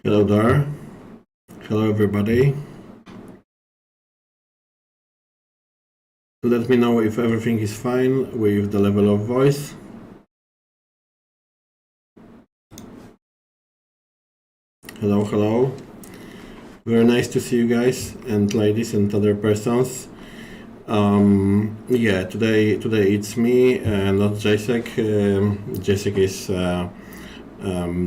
Hello there. Hello everybody. Let me know if everything is fine with the level of voice. Hello, hello. Very nice to see you guys and ladies and other persons. Yeah, today it's me, not Jacek. Jacek is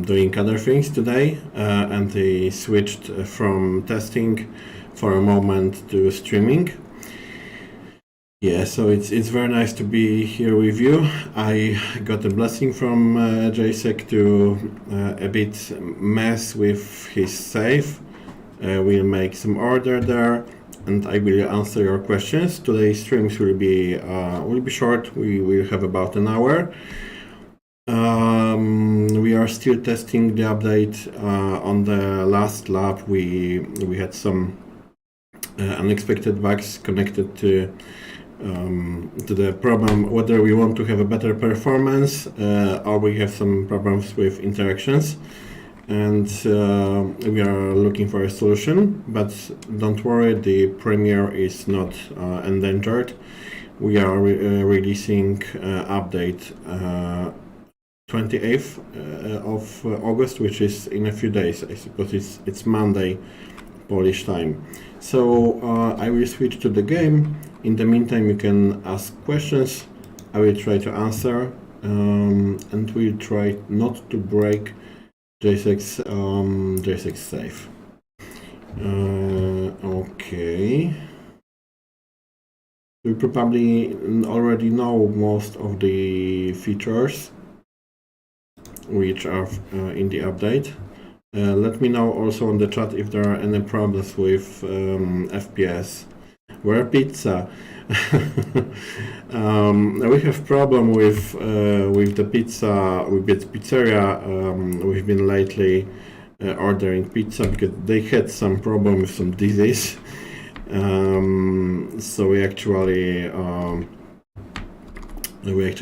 doing other things today, and he switched from testing for a moment to streaming. Yeah, so it's very nice to be here with you. I got a blessing from Jacek to a bit mess with his save. We'll make some order there, and I will answer your questions. Today's streams will be short. We will have about an hour. We are still testing the update on the last lab. We had some unexpected bugs connected to the problem, whether we want to have a better performance or we have some problems with interactions, and we are looking for a solution. But don't worry, the Premiere is not endangered. We are releasing update 28th of August, which is in a few days. I suppose it's Monday Polish time. So I will switch to the game. In the meantime, you can ask questions. I will try to answer, and we'll try not to break Jacek's save. Okay. We probably already know most of the features which are in the update. Let me know also on the chat if there are any problems with FPS. Where pizza? We have problem with the pizza, with the pizzeria. We've been lately ordering pizza because they had some problem with some disease. So we actually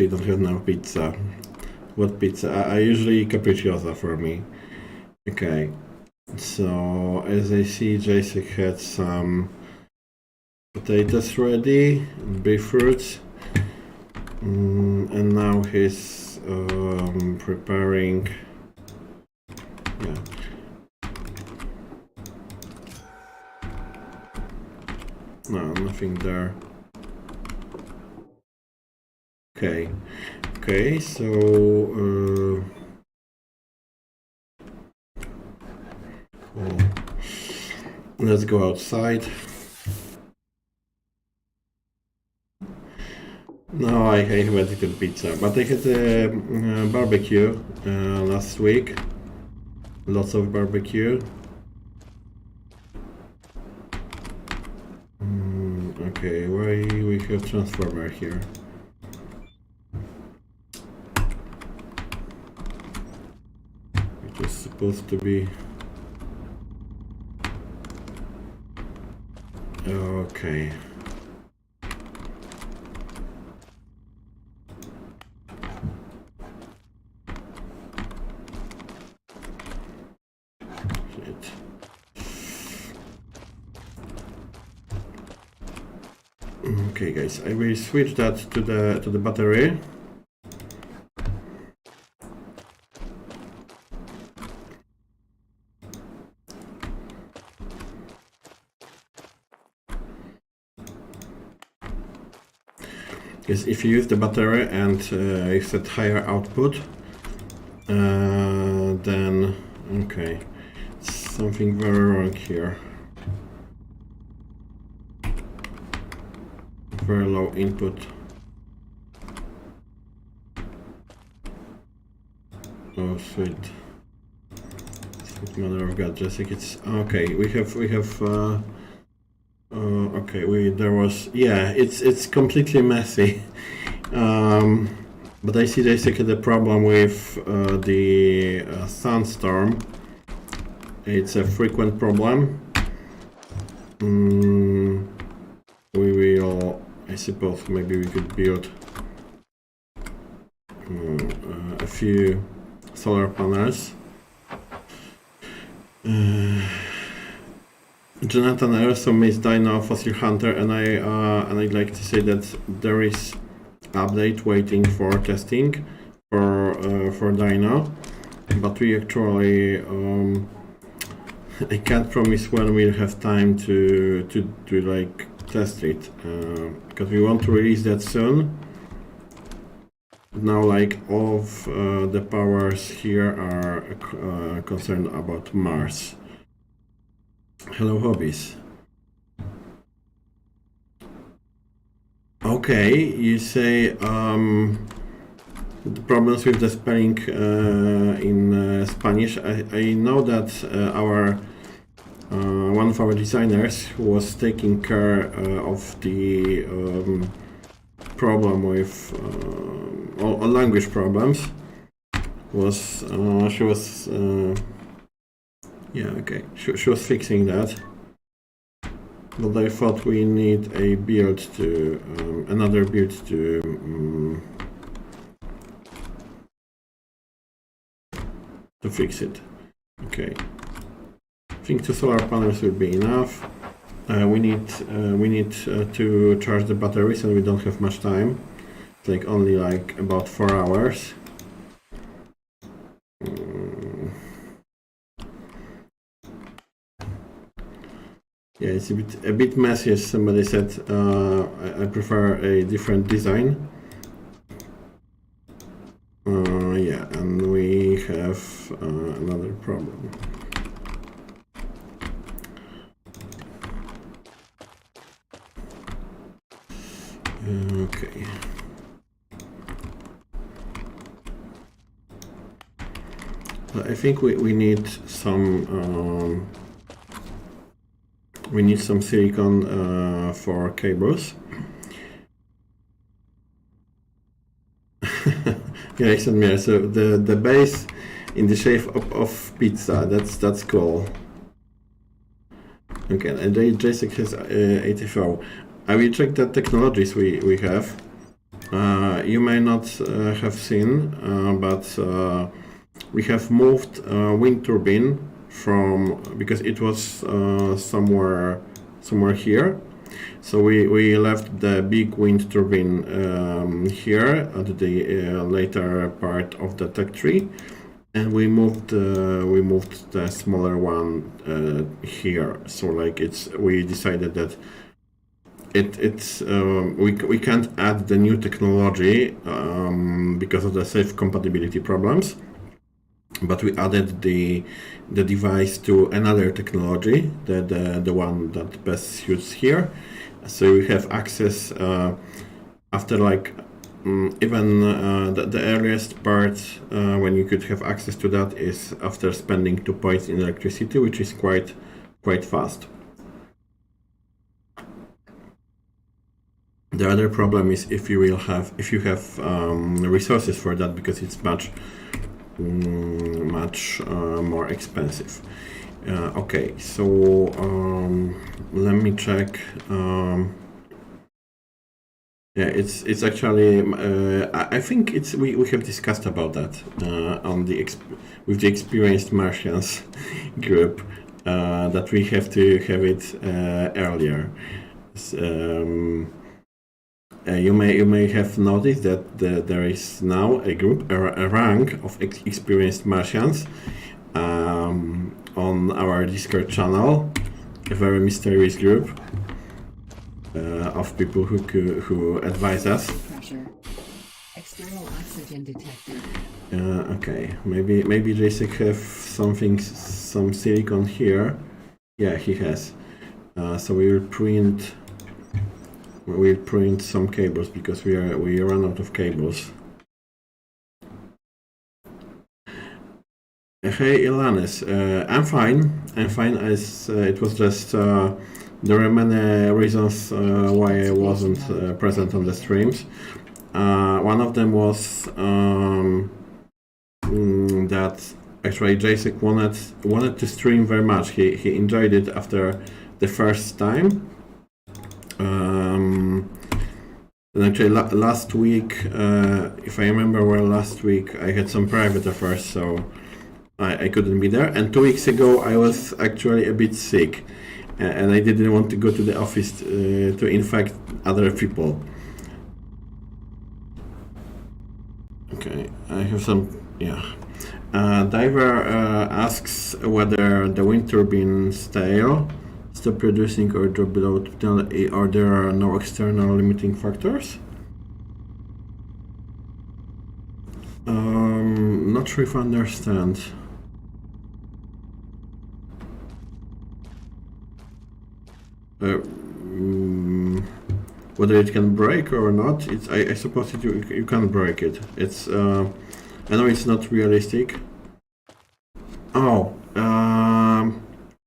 don't have now pizza. What pizza? I usually capricciosa for me. Okay. So as I see, Jacek had some potatoes ready, beetroots, and now he's preparing. Yeah. No, nothing there. Okay, so let's go outside. No, I haven't eaten pizza, but I had a barbecue last week. Lots of barbecue. Okay, why we have transformer here? It is supposed to be. Okay. Okay, guys, I will switch that to the battery. Because if you use the battery and you set higher output, then okay, something very wrong here. Very low input. Oh sweet mother of God, Jacek, it's okay. We have okay, there was, yeah, it's completely messy. But I see Jacek had a problem with the sandstorm. It's a frequent problem. We will, I suppose, maybe we could build a few solar panels. Jonathan, I also missed Dino Fossil Hunter, and I'd like to say that there is update waiting for testing for Dino, but we actually I can't promise when we'll have time to like test it because we want to release that soon. Now, like all of the powers here are concerned about Mars. Hello, hobbies. Okay, you say the problems with the spelling in Spanish. I know that our one of our designers who was taking care of the problem with all language problems was she was yeah, okay, she was fixing that, but I thought we need a build to another build to fix it. Okay, I think 2 solar panels will be enough. We need to charge the batteries, and we don't have much time. It's like only like about 4 hours. Yeah, it's a bit messy, as somebody said. I prefer a different design. Yeah, and we have another problem. Okay. I think we need some silicon for cables. Yeah, so the base in the shape of pizza. That's cool. Okay, and JSEC has 84. I will check the technologies we have. You may not have seen, but we have moved wind turbine from, because it was somewhere here. So we left the big wind turbine here at the later part of the tech tree, and we moved the smaller one here. So like we decided that we can't add the new technology because of the safe compatibility problems, but we added the device to another technology, the one that best suits here. So we have access after like even the earliest part when you could have access to that is after spending 2 points in electricity, which is quite fast. The other problem is if you have resources for that, because it's much more expensive. Okay, so let me check. Yeah, it's actually I think we have discussed about that on with the Experienced Martians group that we have to have it earlier. You may have noticed that there is now a group, a rank of experienced Martians on our Discord channel, a very mysterious group of people who advise us. Pressure. External oxygen detected. Okay, maybe JSEC have some silicon here. Yeah, he has. So we will print some cables because we run out of cables. Hey Ilanis, I'm fine. As it was just there were many reasons why I wasn't present on the streams. One of them was that actually JSEC wanted to stream very much. He enjoyed it after the first time. And actually last week, if I remember well, last week I had some private affairs, so I couldn't be there. And 2 weeks ago, I was actually a bit sick, and I didn't want to go to the office to infect other people. Okay, I have some, yeah. Diver asks whether the wind turbine stop producing or drop below 2, or there are no external limiting factors. Not sure if I understand. Whether it can break or not, I suppose you can break it. It's I know it's not realistic. Oh,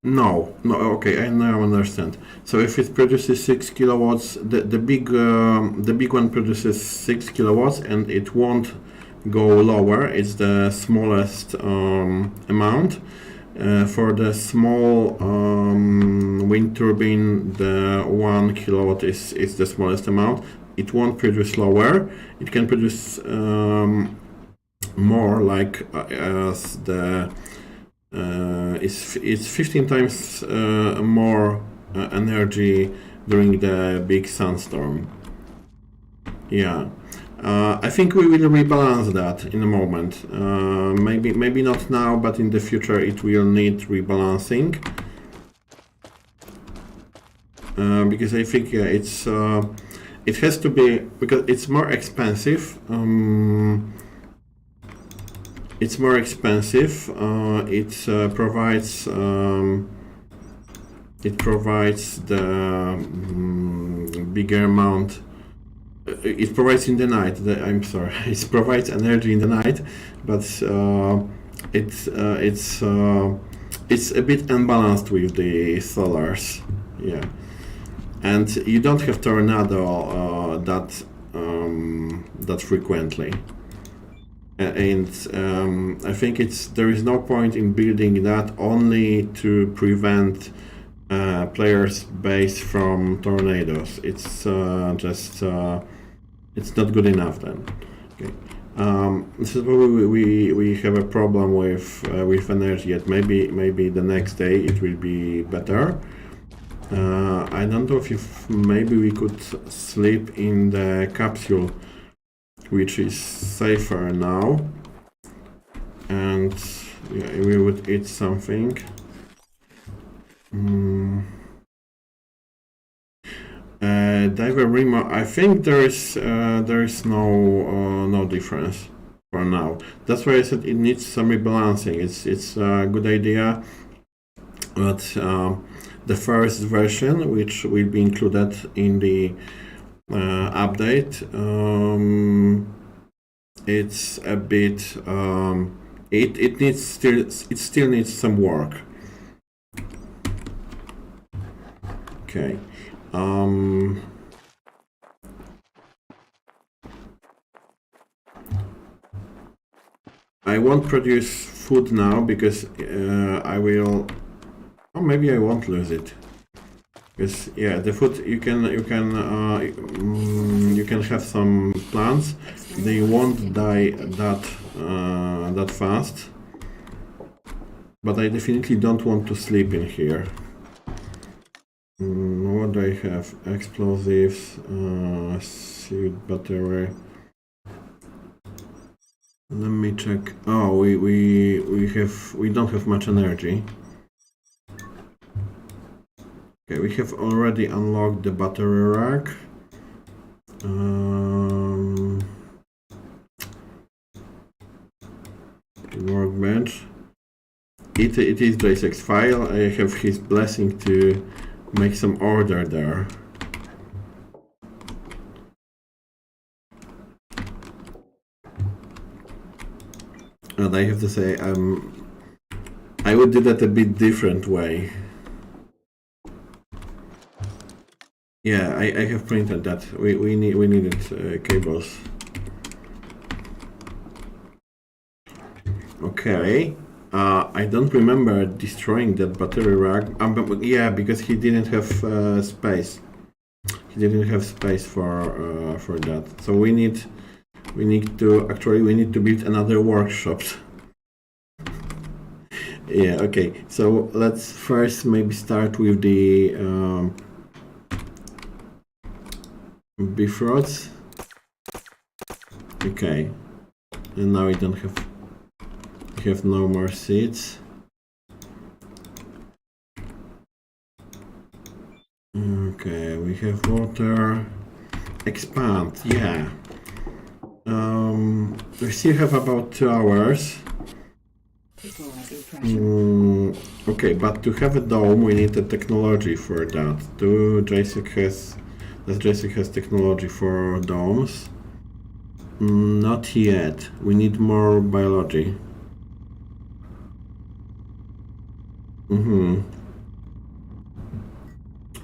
no, okay, I now understand. So if it produces 6 kilowatts, the big one produces 6 kilowatts, and it won't go lower. It's the smallest amount. For the small wind turbine, the 1 kilowatt is the smallest amount. It won't produce lower. It can produce more, like as the it's 15 times more energy during the big sandstorm. Yeah. I think we will rebalance that in a moment. Maybe not now, but in the future it will need rebalancing. Because I think it has to be, because it's more expensive. It's more expensive. It provides the bigger amount. It provides in the night. I'm sorry. It provides energy in the night, but it's a bit unbalanced with the solars. Yeah, and you don't have tornado that frequently. And I think there is no point in building that only to prevent players' base from tornadoes. It's just it's not good enough then. Okay. This is where we have a problem with energy. Yet maybe the next day it will be better. I don't know if maybe we could sleep in the capsule, which is safer now, and yeah, we would eat something. Diver Remo, I think there is no difference for now. That's why I said it needs some rebalancing. It's a good idea, but the first version, which will be included in the update, it's a bit it still needs some work. Okay. I won't produce food now because I will. Oh, maybe I won't lose it. Because yeah, the food you can have some plants. They won't die that fast. But I definitely don't want to sleep in here. What do I have? Explosives, seed battery. Let me check. Oh, we don't have much energy. Okay, we have already unlocked the battery rack. Workbench. It is JSX file. I have his blessing to make some order there. And I have to say, I would do that a bit different way. Yeah, I have printed that. We needed cables. Okay. I don't remember destroying that battery rack. Yeah, because he didn't have space. He didn't have space for that. So we need to build another workshop. Yeah, okay. So let's first maybe start with the Bifrost. Okay. And now we don't have no more seeds. Okay, we have water. Expand, yeah. We still have about 2 hours. Equalizing pressure. Okay, but to have a dome, we need the technology for that. Does JSEC has technology for domes? Not yet. We need more biology.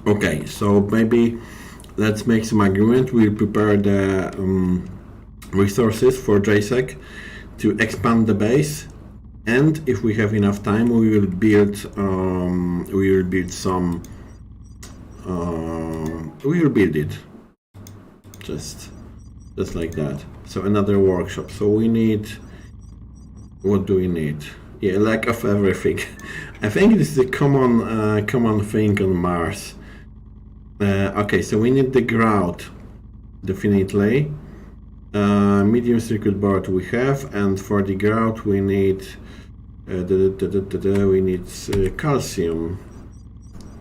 Okay, so maybe let's make some agreement. We'll prepare the resources for JSEC to expand the base, and if we have enough time, we will build some. We will build it just like that. So another workshop. So we need. What do we need? Yeah, lack of everything. I think this is a common thing on Mars. Okay, so we need the grout, definitely. Medium circuit board we have, and for the grout we need calcium.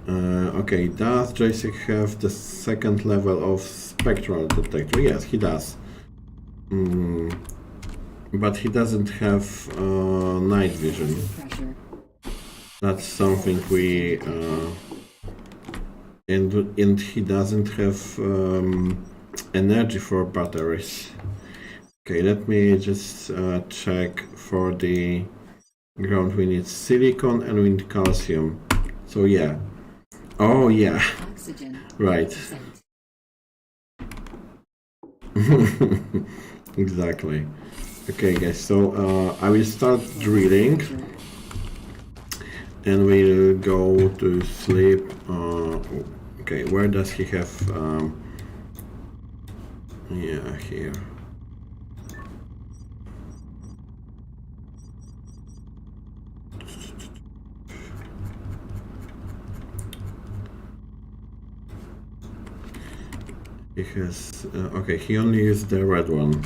Okay, does JSEC have the second level of spectral detector? Yes, he does. But he doesn't have night vision. Pressure. That's something we and he doesn't have energy for batteries. Okay, let me just check for the ground. We need silicon and we need calcium. So yeah. Oh yeah. Oxygen. Right. 8%. Exactly. Okay, guys. So I will start drilling, and we'll go to sleep. Okay, where does he have? Yeah, here. He has. Okay, he only used the red one.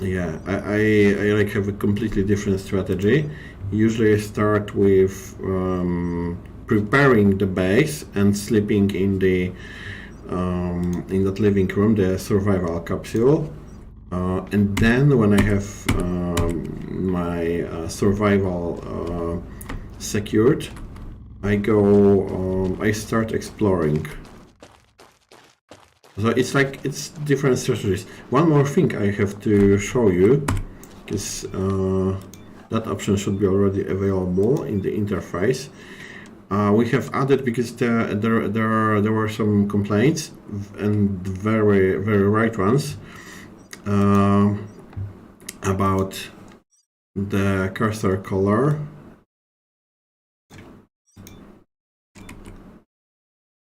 Yeah, I like have a completely different strategy. Usually I start with preparing the base and sleeping in that living room, the survival capsule, and then when I have my survival secured, I start exploring. So it's different strategies. One more thing I have to show you, because that option should be already available in the interface. We have added, because there were some complaints, and very right ones, about the cursor color.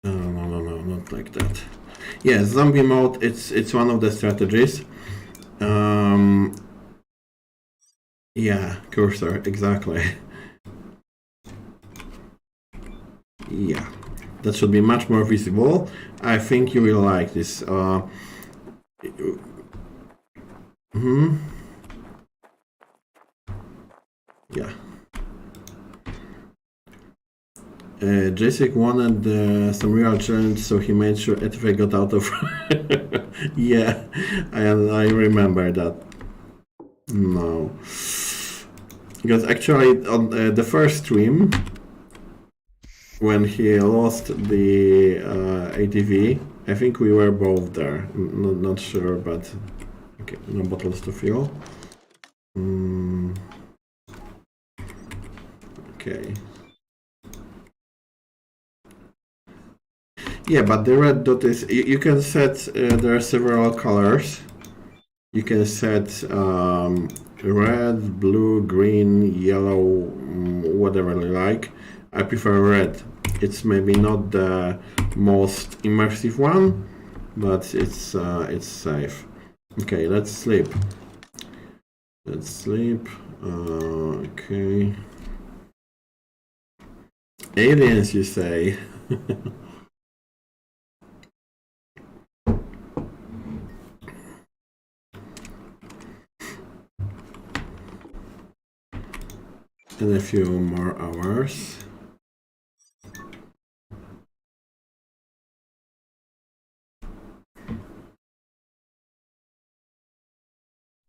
No, not like that. Yeah, zombie mode, it's one of the strategies. Yeah, cursor, exactly. Yeah, that should be much more visible. I think you will like this. Yeah. JSEC wanted some real challenge, so he made sure Etive got out of. Yeah, I remember that. No, because actually on the first stream, when he lost the ATV, I think we were both there. Not sure, but okay, no bottles to fill. Okay. Yeah, but the red dot is, you can set, there are several colors. You can set red, blue, green, yellow, whatever you like. I prefer red. It's maybe not the most immersive one, but it's safe. Okay, let's sleep. Let's sleep. Okay. Aliens, you say? And a few more hours.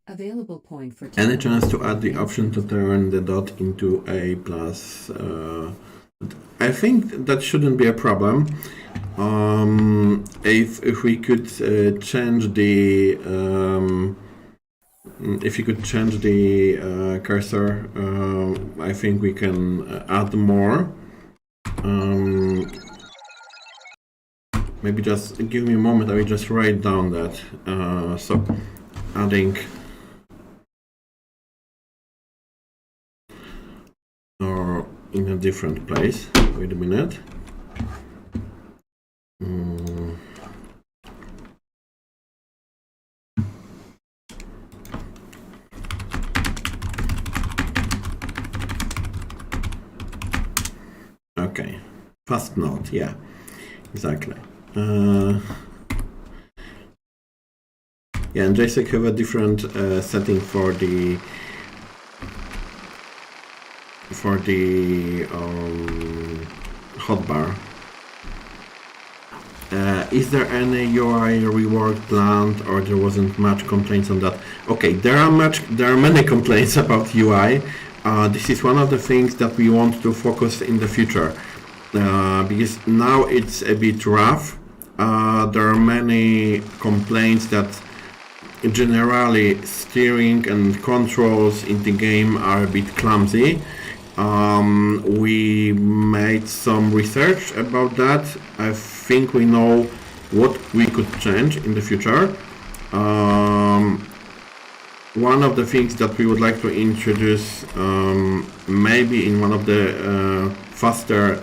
Available point for Any chance to add the option to turn the dot into a plus? I think that shouldn't be a problem. If we could change the if you could change the cursor, I think we can add more. Maybe just give me a moment. I will just write down that. So adding or in a different place. Wait a minute. Okay, fast note, yeah, exactly. Yeah, and JSEC have a different setting for the hotbar. Is there any UI rework planned, or there wasn't much complaints on that? Okay, there are many complaints about UI. This is one of the things that we want to focus in the future, because now it's a bit rough. There are many complaints that generally steering and controls in the game are a bit clumsy. We made some research about that. I think we know what we could change in the future. One of the things that we would like to introduce, maybe in one of the faster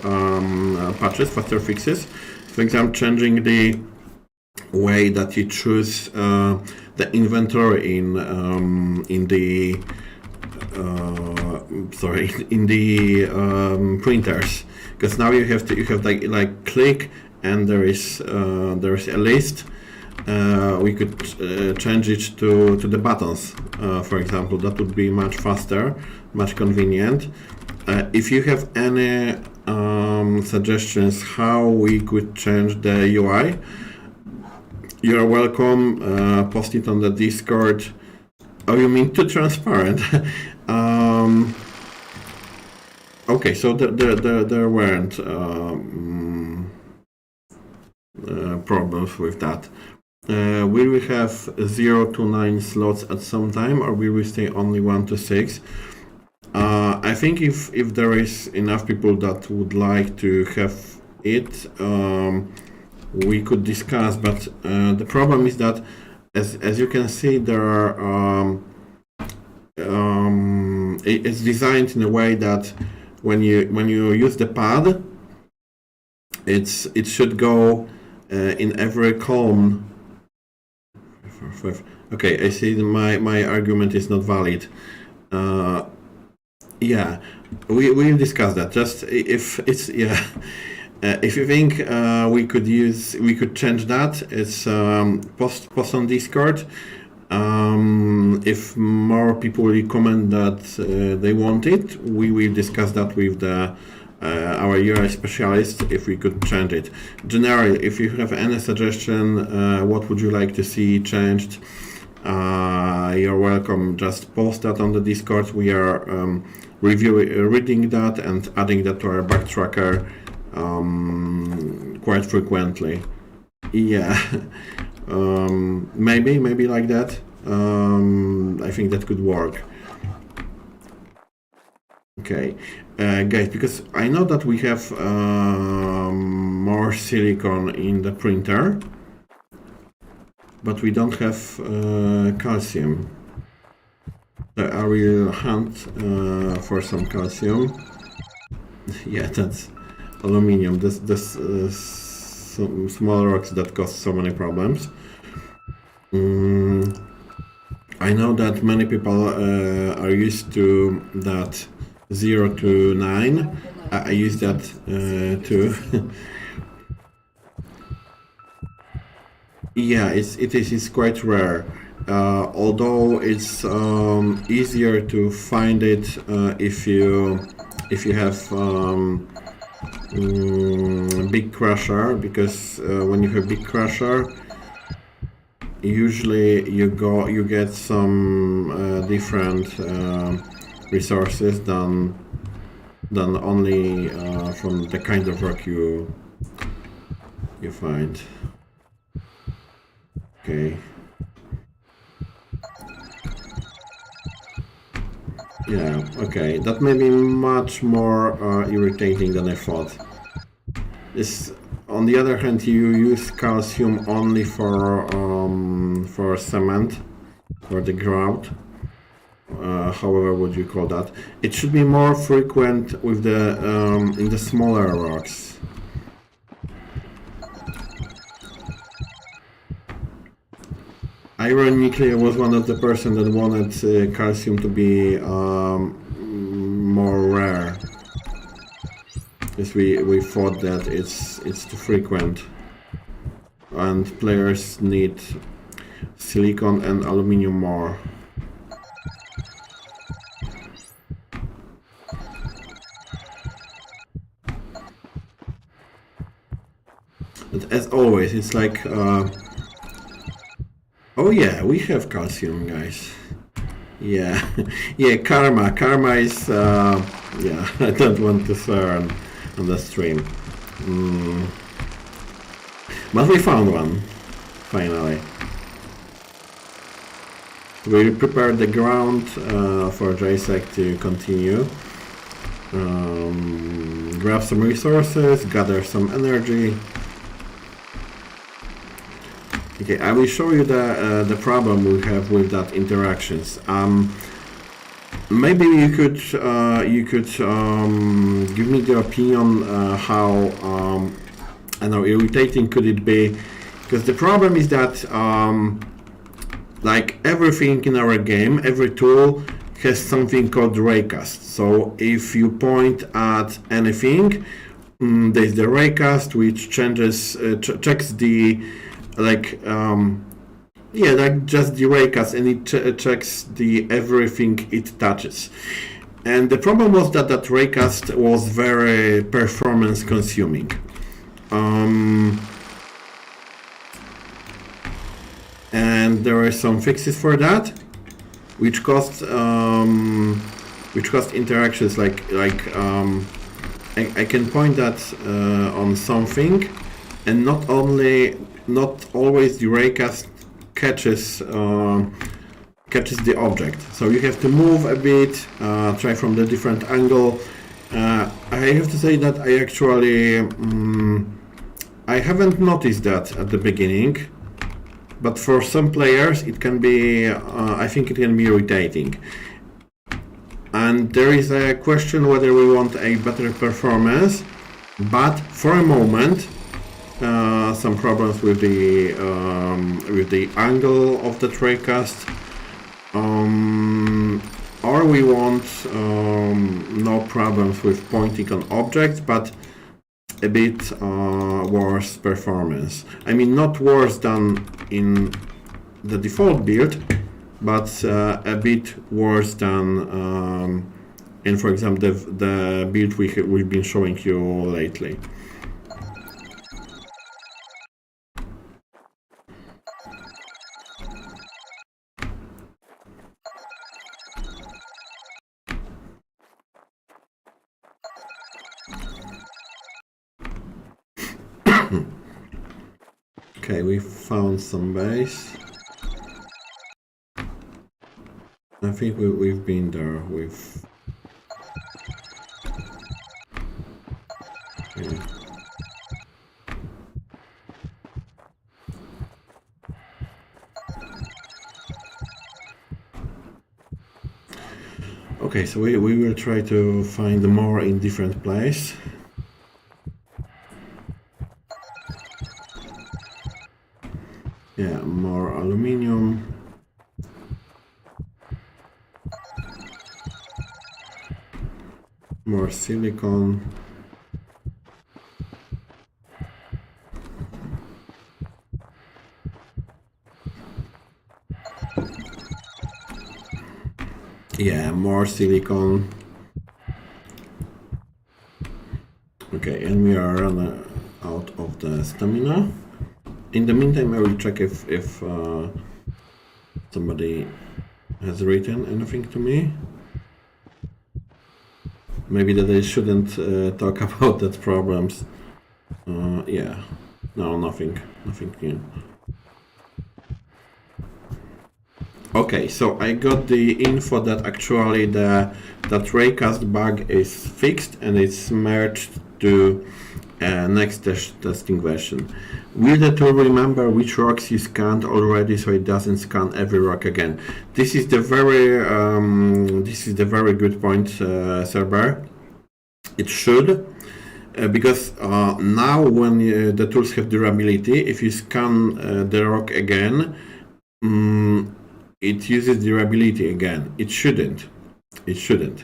patches, faster fixes, for example, changing the way that you choose the inventory in the printers, because now you have like click and there is a list. We could change it to the buttons, for example. That would be much faster, much convenient. If you have any suggestions how we could change the UI, you're welcome. Post it on the Discord. Oh, you mean too transparent? Okay, so there weren't problems with that. Will we have 0 to 9 slots at some time, or will we stay only 1 to 6? I think if there is enough people that would like to have it, we could discuss, but the problem is that as you can see, there are it's designed in a way that when you use the pad, it should go in every column. Okay, I see my argument is not valid. Yeah, we'll discuss that. Just if it's if you think we could change that, it's post on Discord. If more people recommend that they want it, we will discuss that with our UI specialist if we could change it. Generally, if you have any suggestion, what would you like to see changed, you're welcome. Just post that on the Discord. We are reading that and adding that to our backtracker quite frequently. Yeah, maybe like that. I think that could work. Okay, guys, because I know that we have more silicon in the printer, but we don't have calcium. So I will hunt for some calcium. Yeah, that's aluminium. This some small rocks that cause so many problems. I know that many people are used to that 0 to 9. I use that too. Yeah, it's quite rare. Although it's easier to find it if you have big crusher, because when you have big crusher, usually you get some different resources than only from the kind of rock you find. Okay. Yeah, okay. That may be much more irritating than I thought. On the other hand, you use calcium only for cement, for the grout. However would you call that? It should be more frequent with the in the smaller rocks. Ironically, I was one of the person that wanted calcium to be more rare, because we thought that it's too frequent, and players need silicon and aluminum more. But as always, it's like. Oh yeah, we have calcium, guys. Yeah, yeah, karma. Karma is, yeah, I don't want to swear on the stream. But we found one, finally. We prepared the ground for Jacek to continue. Grab some resources, gather some energy. Okay, I will show you the problem we have with that interactions. Maybe you could give me the opinion how I know irritating could it be, because the problem is that like everything in our game, every tool has something called raycast. So if you point at anything, there's the raycast which changes checks the like just the raycast, and it checks the everything it touches. And the problem was that raycast was very performance consuming. And there are some fixes for that, which cost interactions like I can point that on something, and not always the raycast catches the object. So you have to move a bit, try from the different angle. I have to say that I actually I haven't noticed that at the beginning, but for some players it can be I think it can be irritating. And there is a question whether we want a better performance, but for a moment some problems with the angle of the raycast, or we want no problems with pointing on objects, but a bit worse performance. I mean, not worse than in the default build, but a bit worse than in, for example, the build we've been showing you lately. Okay, we found some base. I think we've been there. Yeah. Okay, so we will try to find more in different place. Yeah, more aluminium. more silicon. Yeah, more silicon. Okay, and we are running out of the stamina. In the meantime, I will check if somebody has written anything to me. Maybe that I shouldn't talk about that problems. Yeah, no, nothing new. Okay, so I got the info that actually that raycast bug is fixed and it's merged to next testing version. Will the tool remember which rocks you scanned already, so it doesn't scan every rock again? This is the very good point, Cerber. It should. Because now when the tools have durability, if you scan the rock again, it uses durability again. It shouldn't. It shouldn't.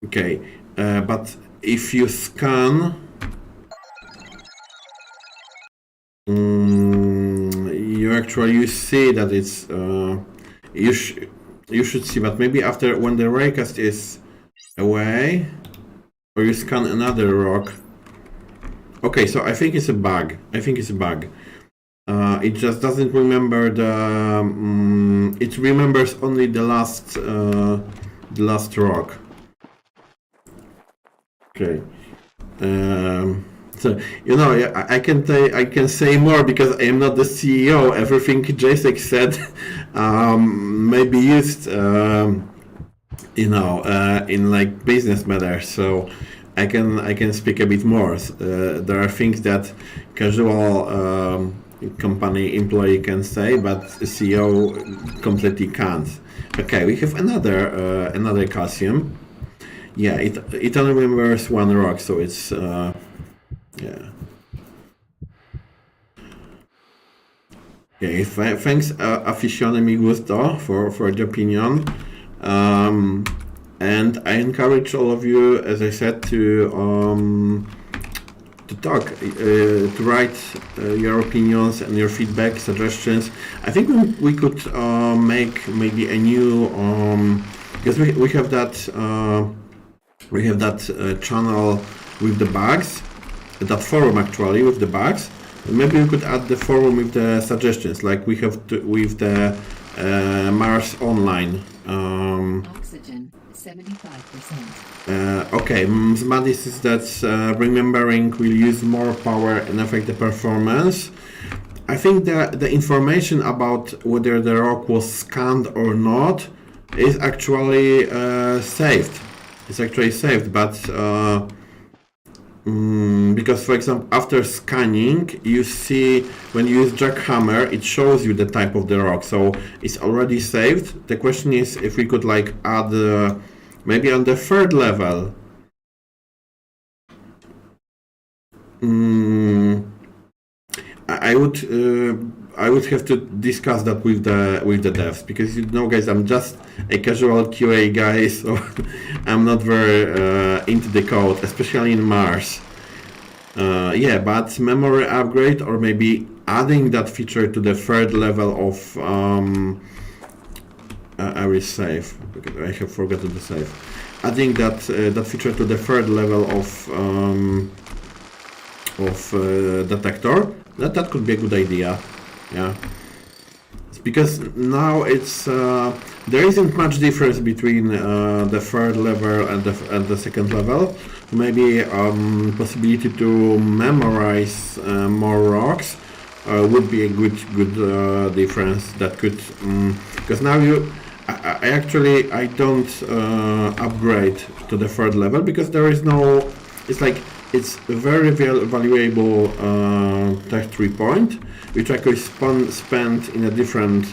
Okay, but if you scan, you see that it's you should see, but maybe after when the raycast is away, or you scan another rock. Okay, so I think it's a bug. It just doesn't remember the. It remembers only the last rock. Okay. So I can say more because I am not the CEO. Everything Jacek said may be used, in like business matters. So I can speak a bit more. There are things that casual company employee can say, but the CEO completely can't. Okay, we have another calcium. Yeah, it only remembers one rock, so it's yeah. Okay, thanks Aficionado Mi Gusto for the opinion. And I encourage all of you, as I said, to talk, to write your opinions and your feedback, suggestions. I think we could make maybe a new because we have that channel with the bugs, that forum actually with the bugs. Maybe we could add the forum with the suggestions, like we have with the Mars Online. Oxygen 75%. Okay, Zmadis is that remembering will use more power and affect the performance. I think that the information about whether the rock was scanned or not is actually saved. It's actually saved, but because, for example, after scanning, you see when you use jackhammer, it shows you the type of the rock, so it's already saved. The question is if we could like add maybe on the third level. I would have to discuss that with the devs, because guys, I'm just a casual QA guy, so I'm not very into the code, especially in Mars. Yeah, but memory upgrade, or maybe adding that feature to the third level of I will save because I have forgotten to save. Adding that feature to the third level of detector, that could be a good idea. Yeah, it's because now it's there isn't much difference between the third level and the second level. Maybe possibility to memorize more rocks would be a good difference. That could because now I don't upgrade to the third level because there is no. It's a very valuable tech 3 point, which I could spend in a different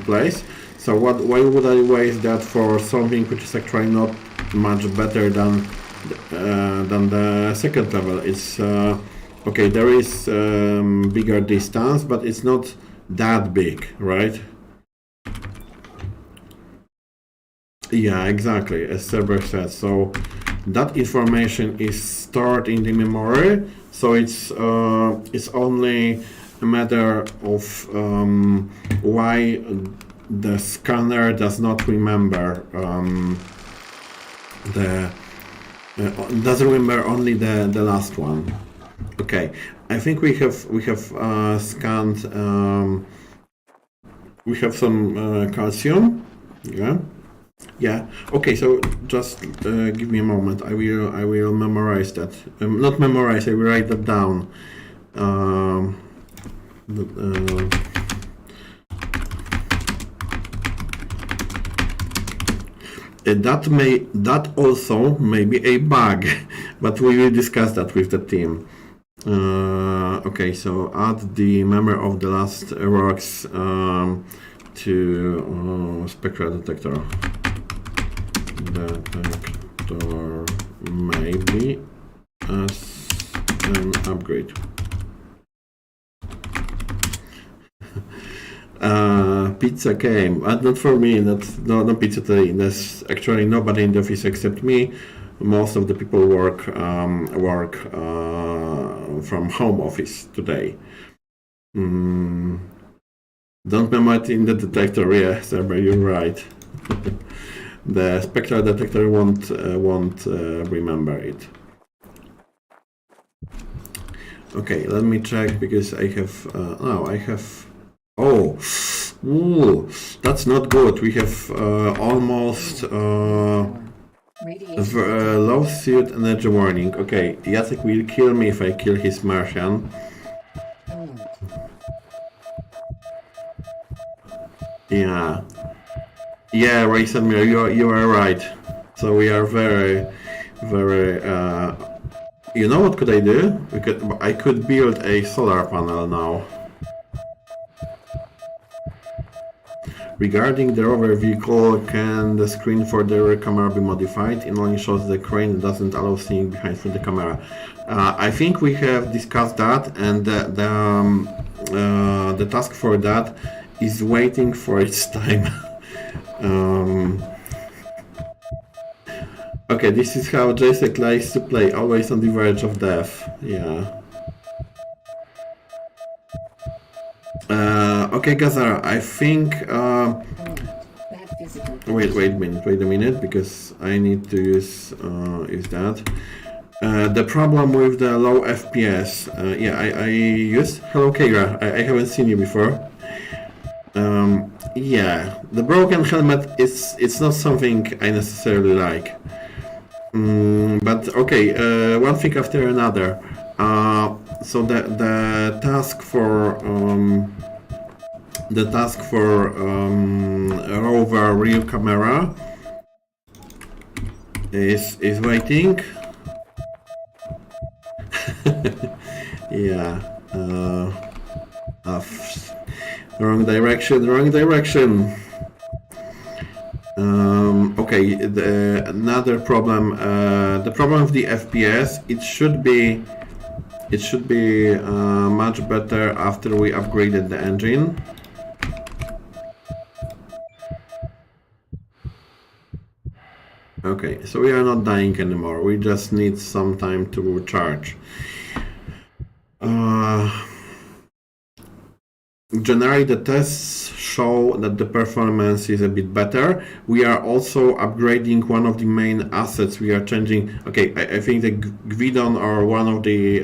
place. So why would I waste that for something which is actually not much better than the second level? It's okay. There is bigger distance, but it's not that big, right? Yeah, exactly, as Cerberus said. So that information is stored in the memory. So it's only a matter of why the scanner does not remember the doesn't remember only the last one. Okay, I think we have scanned. We have some calcium. Yeah. Yeah. Okay. So just give me a moment. I will memorize that. Not memorize. I will write that down. But, that also may be a bug, but we will discuss that with the team. Okay, so add the memory of the last rocks to spectral detector. Detector maybe as an upgrade. Pizza came, but not for me. No pizza today. There's actually nobody in the office except me. Most of the people work from home office today. Don't memorize in the detector. Yeah, Cerber, you're right. The spectral detector won't remember it. Okay, let me check because I have. I have. Oh, ooh, that's not good. We have almost low suit energy warning. Okay, Jacek will kill me if I kill his Martian. Yeah. Yeah, Raisamir, you are right. So we are very. You know what could I do? I could build a solar panel now. Regarding the rover vehicle, can the screen for the rear camera be modified? It only shows the crane, it doesn't allow seeing behind from the camera. I think we have discussed that, and the task for that is waiting for its time. Okay, this is how Jacek likes to play, always on the verge of death. Yeah. Okay, Gazara, I think. Wait a minute, because I need to use that. The problem with the low FPS. Yeah, I used. Hello, Keira. I haven't seen you before. Yeah, the broken helmet it's not something I necessarily like. But okay, one thing after another. So the task for rover rear camera is waiting. Yeah. Wrong direction. Okay, another problem. The problem of the FPS. It should be much better after we upgraded the engine. Okay, so we are not dying anymore. We just need some time to charge. Generally, the tests show that the performance is a bit better. We are also upgrading one of the main assets. We are changing. Okay, I think the Gvidon or one of the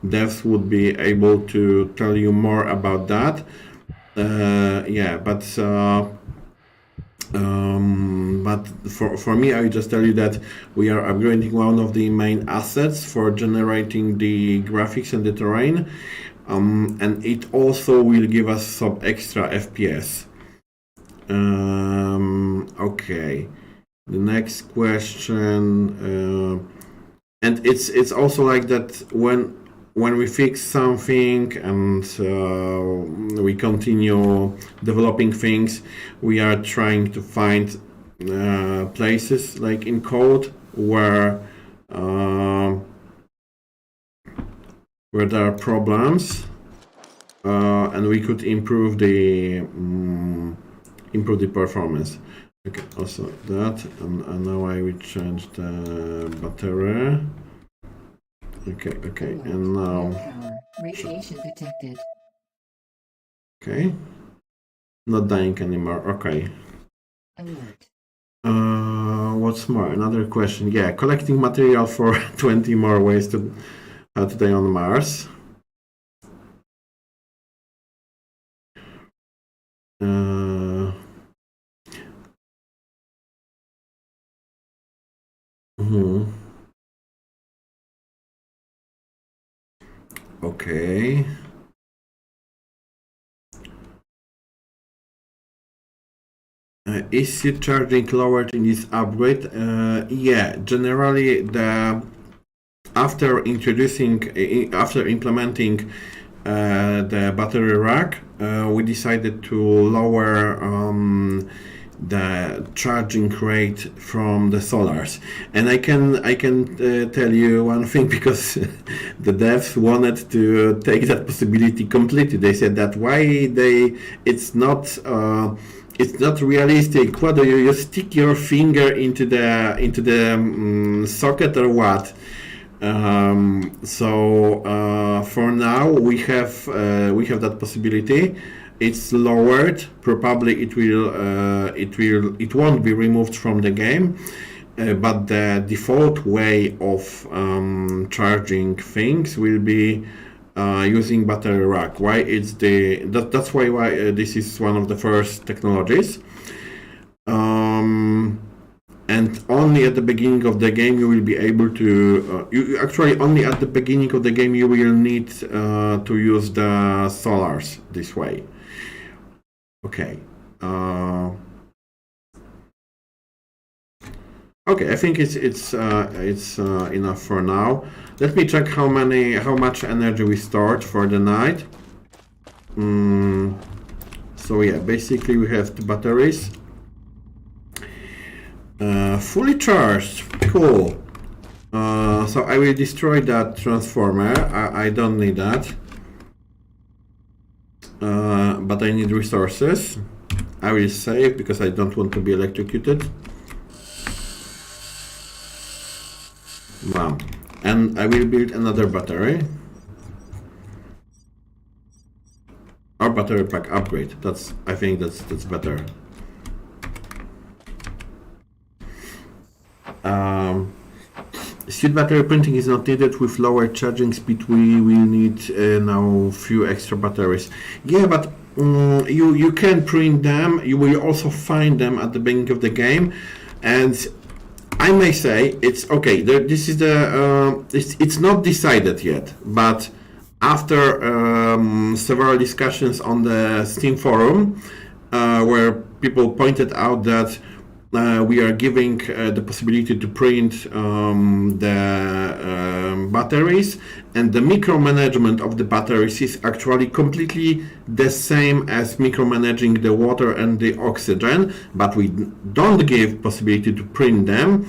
devs would be able to tell you more about that. Yeah, but for me, I just tell you that we are upgrading one of the main assets for generating the graphics and the terrain. And it also will give us some extra FPS. Okay, the next question, and it's also like that when we fix something and we continue developing things, we are trying to find places like in code where there are problems, and we could improve the performance. Okay, also that, and now I will change the battery. Okay, and now, Power. Radiation detected. okay, not dying anymore, okay. Alert. What's more, another question, yeah, collecting material for 20 more ways to today on Mars. Okay. Is seat charging lowered in this upgrade? Yeah, generally after implementing the battery rack, we decided to lower the charging rate from the solars. And I can tell you one thing, because the devs wanted to take that possibility completely. They said that it's not realistic. What do you stick your finger into the socket or what? For now we have that possibility. It's lowered. Probably it won't be removed from the game, but the default way of charging things will be using battery rack. Why that's why this is one of the first technologies. And only at the beginning of the game you will be able to only at the beginning of the game you will need to use the solars this way. Okay. Okay, I think it's enough for now. Let me check how much energy we stored for the night. So yeah, basically we have the batteries fully charged. Cool. So I will destroy that transformer. I don't need that. But I need resources. I will save because I don't want to be electrocuted. Wow. And I will build another battery. Or battery pack upgrade. I think that's better. Suit battery printing is not needed. With lower charging speed we will need now few extra batteries. Yeah, but you can print them. You will also find them at the beginning of the game, and I may say it's okay. This is it's not decided yet, but after several discussions on the Steam forum, where people pointed out that we are giving the possibility to print the batteries, and the micromanagement of the batteries is actually completely the same as micromanaging the water and the oxygen, but we don't give possibility to print them.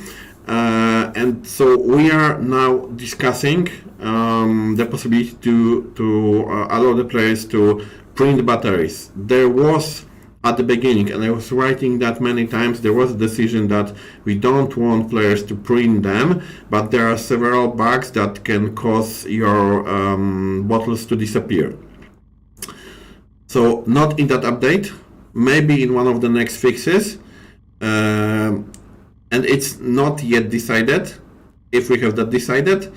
And so we are now discussing the possibility to allow the players to print batteries. There was at the beginning, and I was writing that many times, there was a decision that we don't want players to print them, but there are several bugs that can cause your bottles to disappear. So not in that update, maybe in one of the next fixes, and it's not yet decided. If we have that decided,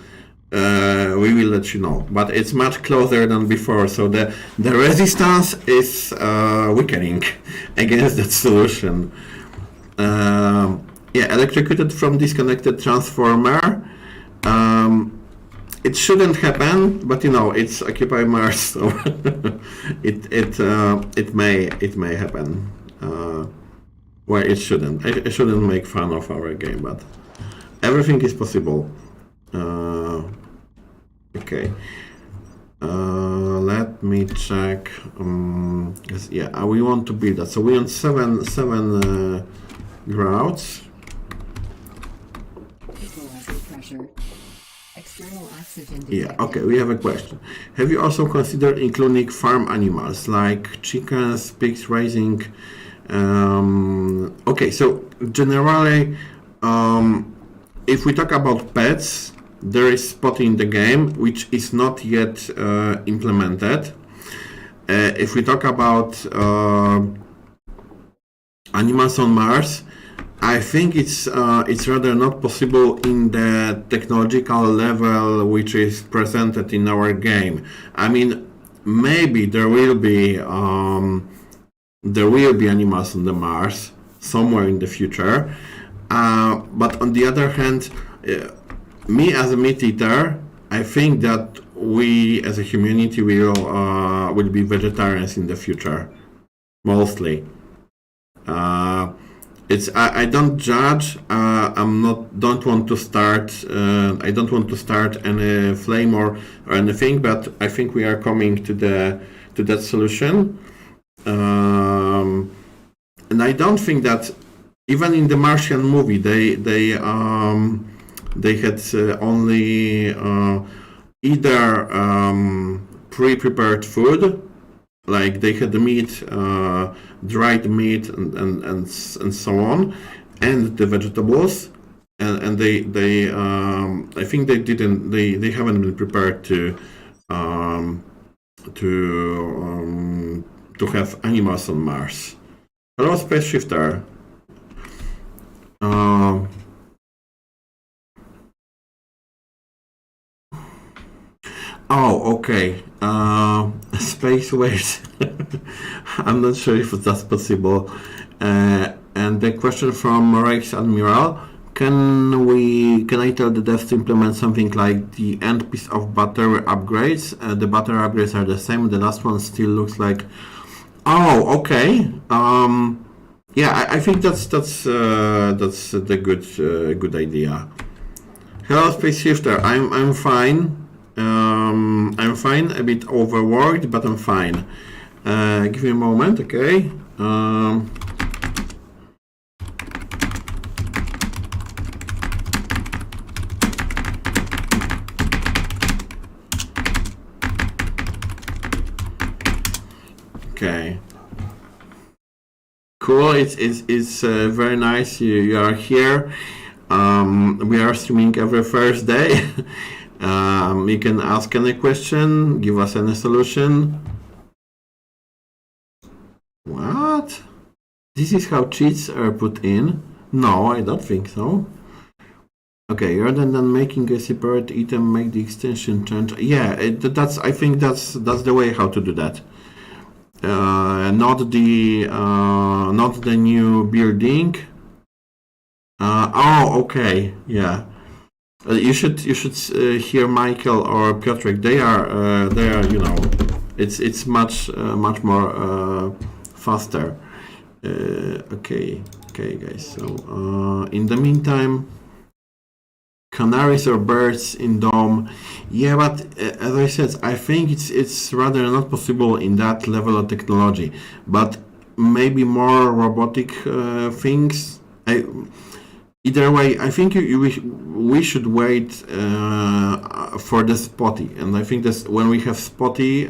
we will let you know, but it's much closer than before, so the resistance is weakening against that solution. Yeah, electrocuted from disconnected transformer. It shouldn't happen, but you know, it's Occupy Mars, so it may happen. Well, it shouldn't. I shouldn't make fun of our game, but everything is possible. Okay. Let me check. Yeah, we want to build that. So we want seven grouts. Equalizing pressure. External oxygen detected. Yeah. Okay. We have a question. Have you also considered including farm animals like chickens, pigs, raising Okay, so generally, if we talk about pets, there is Spotty in the game, which is not yet implemented. If we talk about animals on Mars, I think it's rather not possible in the technological level which is presented in our game. I mean, maybe there will be animals on the Mars somewhere in the future, but on the other hand, me as a meat eater, I think that we as a humanity will be vegetarians in the future, mostly. I don't judge. Don't want to start. I don't want to start any flame or anything. But I think we are coming to that solution. And I don't think that even in the Martian movie they had only either pre-prepared food, like they had the meat, dried meat, and so on, and the vegetables, and they I think they haven't been prepared to have animals on Mars. Hello, Space Shifter. Oh, okay. Space waste. I'm not sure if that's possible. And the question from Rex Admiral: Can I tell the devs to implement something like the end piece of battery upgrades? The battery upgrades are the same. The last one still looks like. Oh, okay. Yeah, I think that's the good idea. Hello, Space Shifter. I'm fine. I'm fine. A bit overworked, but I'm fine. Give me a moment, okay? Okay. Cool. It's very nice. You are here. We are streaming every Thursday. You can ask any question, give us any solution. What? This is how cheats are put in? No, I don't think so. Okay, rather than making a separate item, make the extension change. Yeah, I think that's the way how to do that. Not the new building. Oh, okay, yeah. You should hear Michael or Piotrek. They are it's much more faster. Okay, guys. So in the meantime, canaries or birds in dome. Yeah, but as I said, I think it's rather not possible in that level of technology. But maybe more robotic things. Either way, I think we should wait for the Spotty, and I think that when we have Spotty,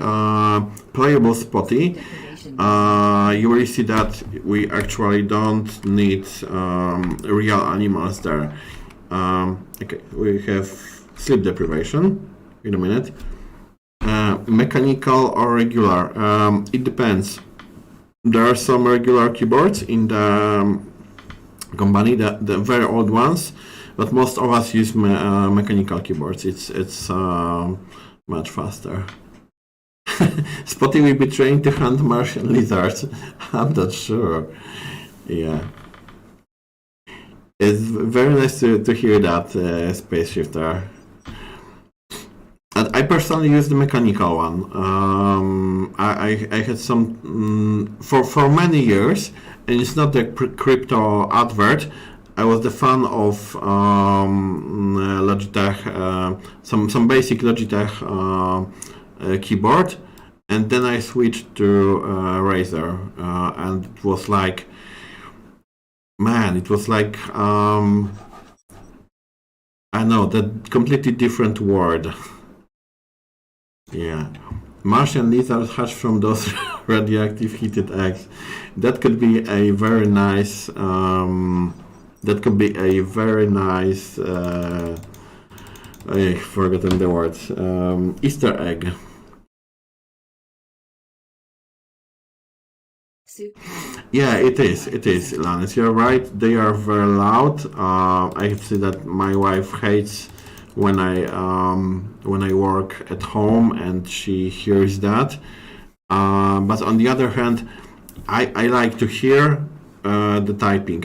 playable Spotty, you will see that we actually don't need real animals there. Okay, we have sleep deprivation. Wait a minute. Mechanical or regular? It depends. There are some regular keyboards in the company, the very old ones, but most of us use mechanical keyboards. It's much faster. Spotty will be trained to hunt Martian lizards. I'm not sure. Yeah, it's very nice to hear that, Space Shifter. And I personally use the mechanical one. I had some for many years, and it's not the crypto advert. I was the fan of Logitech, some basic Logitech keyboard, and then I switched to Razer, and it was like, man, it was like I know, that completely different world. Yeah, Martian lizards hatch from those radioactive heated eggs. That could be a very nice. That could be a very nice. I've forgotten the words. Easter egg. Yeah, it is. It is, Ilanis. You're right. They are very loud. I have to say that my wife hates when I work at home and she hears that. But on the other hand, I like to hear the typing.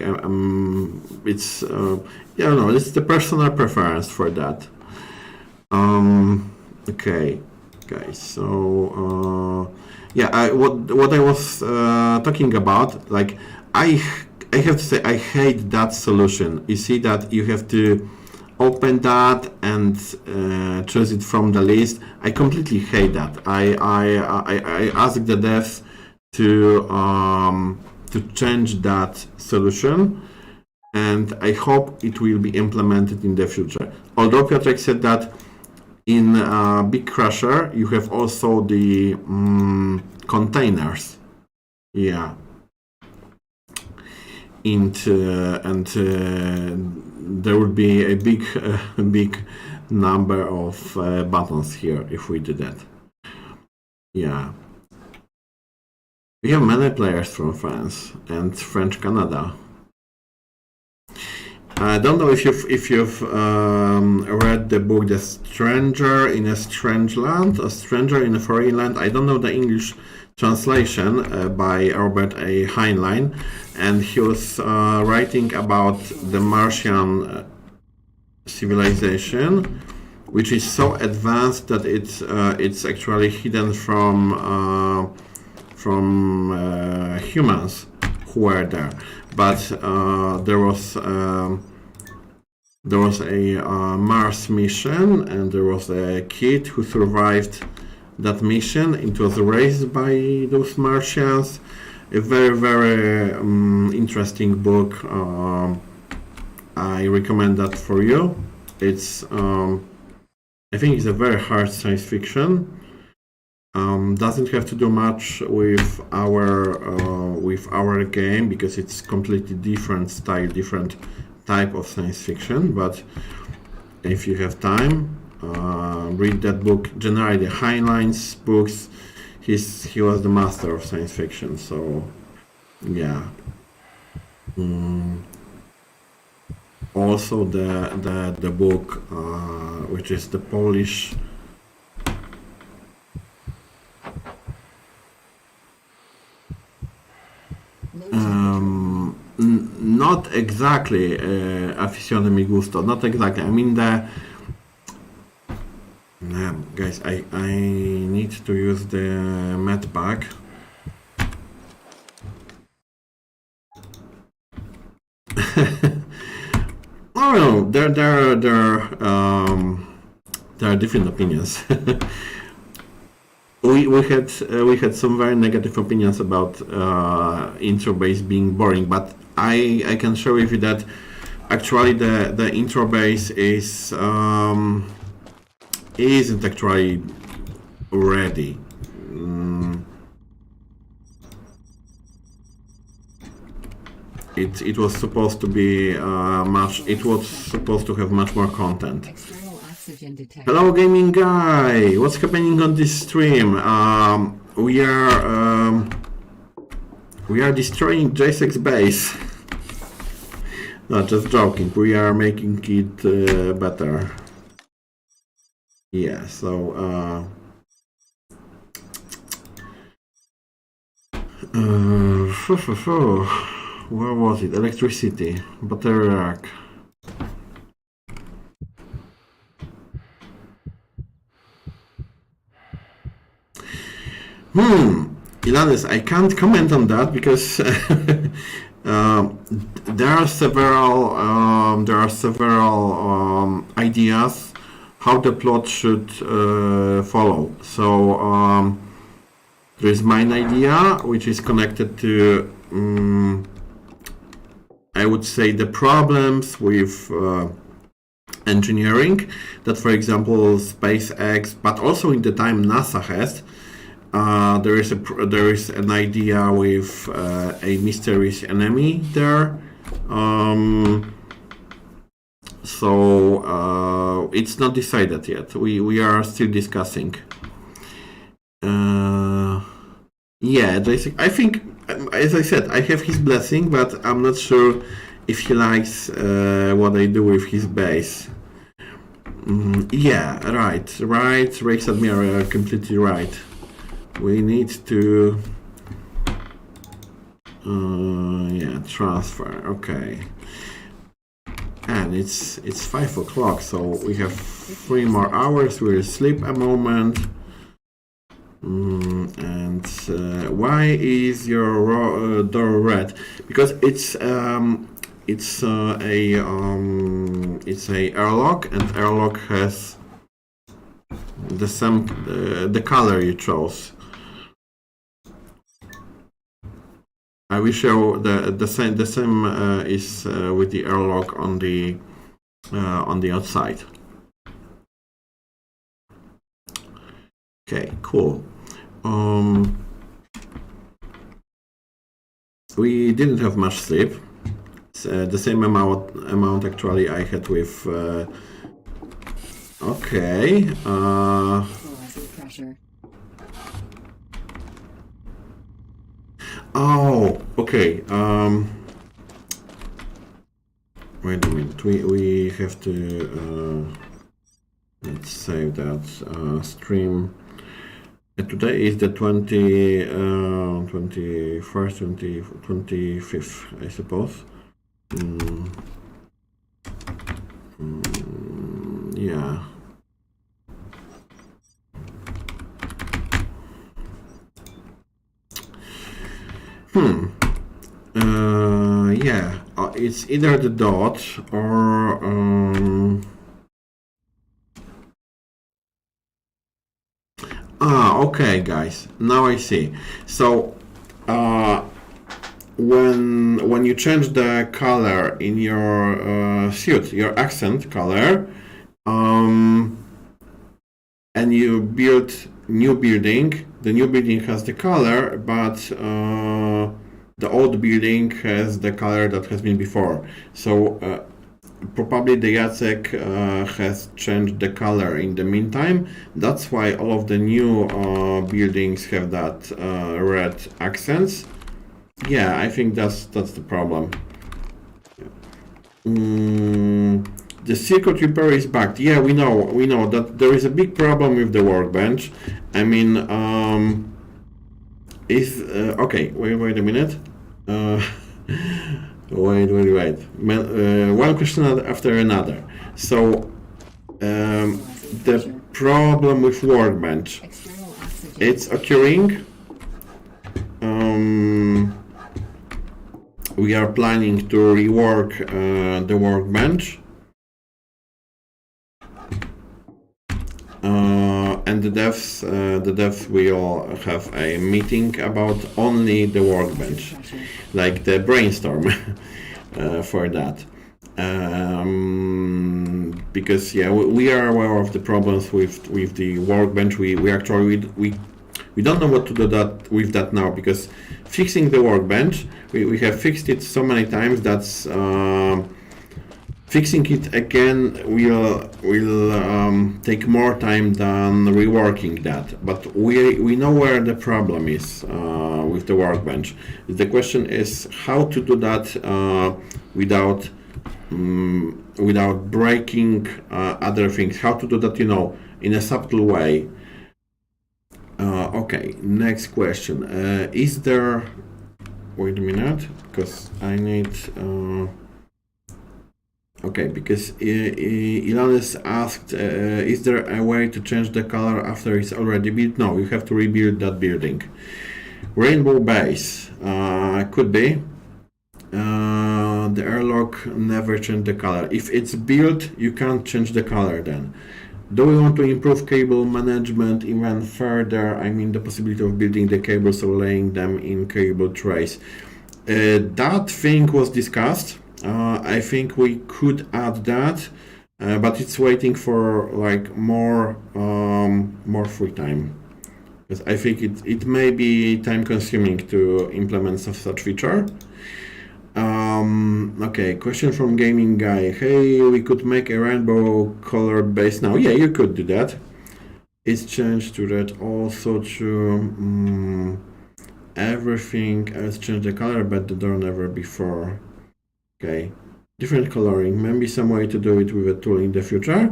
It's I don't know. It's the personal preference for that. Okay, guys. So. Yeah, what I was talking about, like I have to say I hate that solution. You see that you have to open that and choose it from the list. I completely hate that. I asked the devs to change that solution, and I hope it will be implemented in the future. Although Piotrek said that in Big Crusher, you have also the containers. Yeah. And there would be a big number of buttons here if we do that. Yeah. We have many players from France and French Canada. I don't know if you've read the book The Stranger in a Strange Land, A Stranger in a Foreign Land. I don't know the English translation by Robert A. Heinlein, and he was writing about the Martian civilization, which is so advanced that it's actually hidden from humans who were there. But there was a Mars mission, and there was a kid who survived that mission. It was raised by those Martians. A very, very interesting book. I recommend that for you. It's I think it's a very hard science fiction. Doesn't have to do much with our game because it's completely different style, different type of science fiction. But if you have time, read that book. Generally, Heinlein's books. He was the master of science fiction. So, yeah. Also, the book, which is the Polish. Not exactly Aficionado Mi Gusto, not exactly. I mean guys, I need to use the med pack. Oh no, there are different opinions. We had some very negative opinions about intro base being boring, but I can share with you that actually the intro base isn't actually ready. It was supposed to be it was supposed to have much more content. Hello, gaming guy. What's happening on this stream? We are destroying JSEC's base. No, just joking. We are making it better. Yeah. So. Where was it? Electricity. Battery rack. Ilanis, I can't comment on that because there are several ideas how the plot should follow. So there is mine idea, which is connected to I would say the problems with engineering that, for example, SpaceX, but also in the time NASA has. there is an idea with a mysterious enemy there. So it's not decided yet. We are still discussing. Yeah, I think, as I said, I have his blessing, but I'm not sure if he likes what I do with his base. Yeah, right. Rex Admiral are completely right. We need to... yeah, transfer. Okay. And it's 5 o'clock, so we have 3 more hours. We'll sleep a moment. And why is your door red? Because it's a airlock, and airlock has the color you chose. I will show the same is with the airlock on the outside. Okay, cool. We didn't have much sleep. It's, the same amount actually I had with. Okay. Equalizer pressure. Oh, okay. Wait a minute. We have to let's save that stream. Today is the 21st, 25th, I suppose. Yeah. Yeah. It's either the dot or okay, guys. Now I see. So, when you change the color in your suit, your accent color, and you build new building, the new building has the color, but the old building has the color that has been before. So probably the Jacek has changed the color in the meantime. That's why all of the new buildings have that red accents. Yeah, I think that's the problem. The circuit repair is bugged. Yeah, we know that there is a big problem with the workbench. I mean, okay, wait a minute. Wait. One question after another. So, the problem with workbench, External oxygen. it's occurring. We are planning to rework the workbench. And the devs will have a meeting about only the workbench, like the brainstorm for that. Because yeah, we are aware of the problems with the workbench. We actually we don't know what to do with that now, because fixing the workbench, we have fixed it so many times that's fixing it again will take more time than reworking that. But we know where the problem is with the workbench. The question is how to do that without breaking other things. How to do that, in a subtle way. Okay, next question. Is there... Wait a minute, because I need... Okay, because Ilanis asked, is there a way to change the color after it's already built? No, you have to rebuild that building. Rainbow base, could be. The airlock never changed the color. If it's built, you can't change the color then. Do we want to improve cable management even further? I mean, the possibility of building the cables or laying them in cable trays. That thing was discussed. I think we could add that, but it's waiting for like more free time. because I think it may be time consuming to implement such feature. Okay, question from Gaming Guy. Hey, we could make a rainbow color base now. Yeah, you could do that. It's changed to red also to everything else changed the color, but the door never before. Okay, different coloring. Maybe some way to do it with a tool in the future.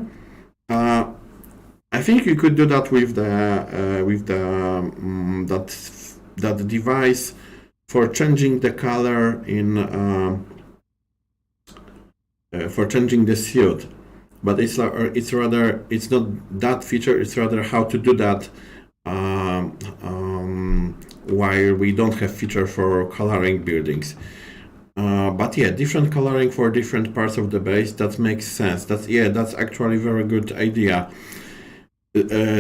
I think you could do that with that device for changing the color in for changing the suit, but it's rather it's not that feature. It's rather how to do that while we don't have feature for coloring buildings. But yeah, different coloring for different parts of the base. That makes sense. That's actually a very good idea.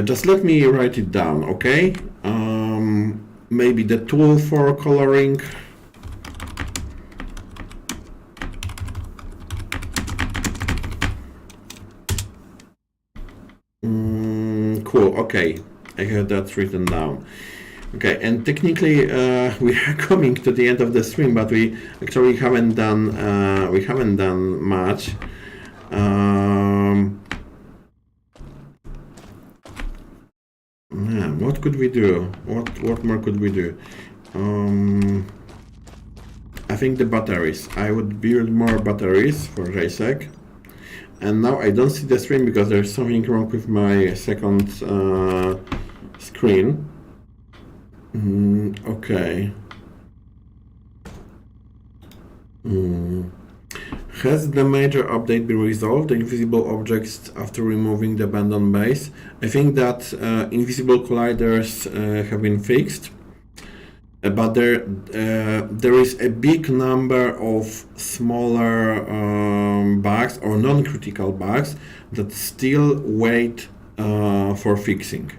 Just let me write it down, okay? Maybe the tool for coloring. Cool, okay. I have that written down. Okay, and technically we are coming to the end of the stream, but we actually haven't done much. Yeah, what could we do? What more could we do? I think the batteries. I would build more batteries for JSEC. And now I don't see the stream because there's something wrong with my second screen. Okay. Has the major update been resolved, the invisible objects after removing the abandoned base? I think that invisible colliders have been fixed, but there is a big number of smaller bugs or non-critical bugs that still wait for fixing.